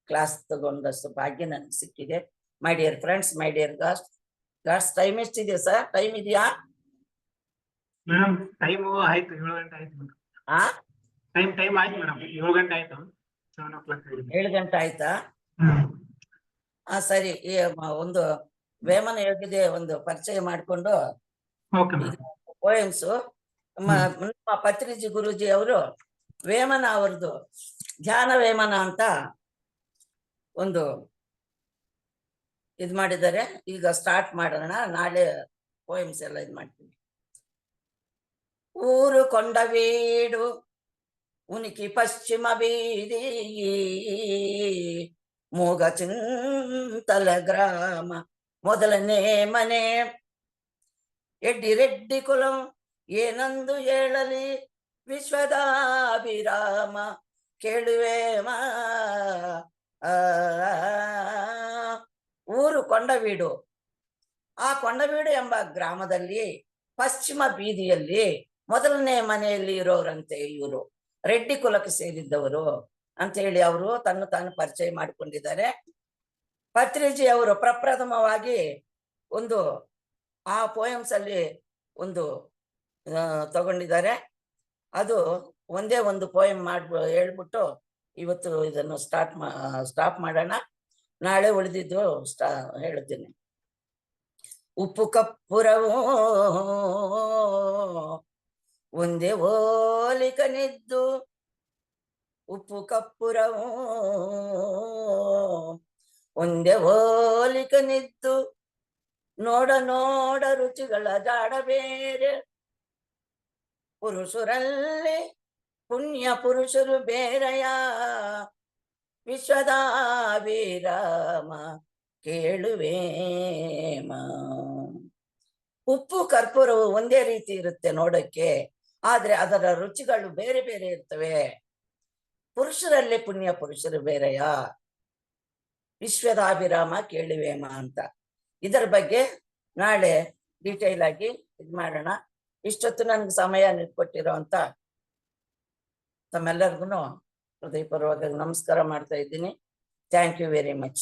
ಕ್ಲಾಸ್ ತಗೊಂಡಷ್ಟು ಭಾಗ್ಯ ನನಗೆ ಸಿಕ್ಕಿದೆ. ಮೈ dear friends, my dear God's, time ಎಷ್ಟಿದೆ ಸರ್? ಟೈಮ್ ಇದೆಯಾ
ಮೇಡಮ್? ಟೈಮ್ ಆಯ್ತು, 7 ಗಂಟೆ ಆಯ್ತು. ಟೈಮ್ ಆಯ್ತು ಮೇಡಮ್, 7 ಗಂಟೆ ಆಯ್ತು. 7 o'clock
7 ಗಂಟೆ ಆಯ್ತಾ? ಸರಿ. ಒಂದು ವೇಮನ ಯೋಗಿದೆ ಒಂದು ಪರಿಚಯ ಮಾಡಿಕೊಂಡು ಪೋಯಮ್ಸು ನಮ್ಮ ಪತ್ರಿಜಿ ಗುರುಜಿ ಅವರು ವೇಮನ ಅವ್ರದ್ದು ಧ್ಯಾನ ವೇಮನ ಅಂತ ಒಂದು ಇದು ಮಾಡಿದ್ದಾರೆ. ಈಗ ಸ್ಟಾರ್ಟ್ ಮಾಡೋಣ, ನಾಳೆ ಪೋಯಮ್ಸ್ ಎಲ್ಲ ಇದು ಮಾಡ್ತೀನಿ. ಊರು ಕೊಂಡವೀಡು ಉನಿಕಿ ಪಶ್ಚಿಮ ಬೀದಿ, ಮೂಗ ಚಿಂತಲ ಗ್ರಾಮ ಮೊದಲನೇ ಮನೆ, ಎಡ್ಡಿ ಕುಲಂ ಏನಂದು ಹೇಳಲಿ ವಿಶ್ವದಾಭಿರಾಮ, ಕೇಳುವೇಮ. ಊರು ಕೊಂಡವೀಡು. ಆ ಕೊಂಡವೀಡು ಎಂಬ ಗ್ರಾಮದಲ್ಲಿ ಪಶ್ಚಿಮ ಬೀದಿಯಲ್ಲಿ ಮೊದಲನೇ ಮನೆಯಲ್ಲಿ ಇರೋರಂತೆ ಇವರು, ರೆಡ್ಡಿ ಕುಲಕ್ಕೆ ಸೇರಿದ್ದವರು ಅಂತ ಹೇಳಿ ಅವರು ತಾನು ಪರಿಚಯ ಮಾಡಿಕೊಂಡಿದ್ದಾರೆ. ಪತ್ರಿಜಿ ಅವರು ಪ್ರಪ್ರಥಮವಾಗಿ ಒಂದು ಆ ಪೋಯಮ್ಸ್ ಅಲ್ಲಿ ಒಂದು ತಗೊಂಡಿದ್ದಾರೆ. ಅದು ಒಂದೇ ಒಂದು ಪೋಯಮ್ ಹೇಳ್ಬಿಟ್ಟು ಇವತ್ತು ಇದನ್ನು ಸ್ಟಾಪ್ ಮಾಡೋಣ. ನಾಳೆ ಉಳಿದಿದ್ದು ಹೇಳ್ತೀನಿ. ಉಪ್ಪು ಕಪ್ಪುರವೋ ಒಂದೇ ಓಲಿಕನಿದ್ದು, ಉಪ್ಪು ಕಪ್ಪುರವೂ ಒಂದೇ ಹೋಲಿಕನಿದ್ದು ನೋಡ ನೋಡ ರುಚಿಗಳ ಜಾಡ ಬೇರೆ. ಪುರುಷರಲ್ಲಿ ಪುಣ್ಯ ಪುರುಷರು ಬೇರೆಯ ವಿಶ್ವದಾಭಿರಾಮ ಕೇಳುವೇಮ. ಉಪ್ಪು ಕರ್ಪೂರವು ಒಂದೇ ರೀತಿ ಇರುತ್ತೆ ನೋಡಕ್ಕೆ, ಆದ್ರೆ ಅದರ ರುಚಿಗಳು ಬೇರೆ ಬೇರೆ ಇರ್ತವೆ. ಪುರುಷರಲ್ಲಿ ಪುಣ್ಯ ಪುರುಷರು ಬೇರೆಯ ವಿಶ್ವದಾಭಿರಾಮ ಕೇಳುವೇಮ ಅಂತ. ಇದರ ಬಗ್ಗೆ ನಾಳೆ ಡೀಟೇಲ್ ಆಗಿ ಇದು ಮಾಡೋಣ. ಇಷ್ಟೊತ್ತು ನನ್ಗೆ ಸಮಯ ಕೊಟ್ಟಿರೋ ಅಂತ ತಮ್ಮೆಲ್ಲರಿಗೂ ಹೃದಯಪೂರ್ವಕ ನಮಸ್ಕಾರ ಮಾಡ್ತಾ ಇದ್ದೀನಿ. Thank you very much.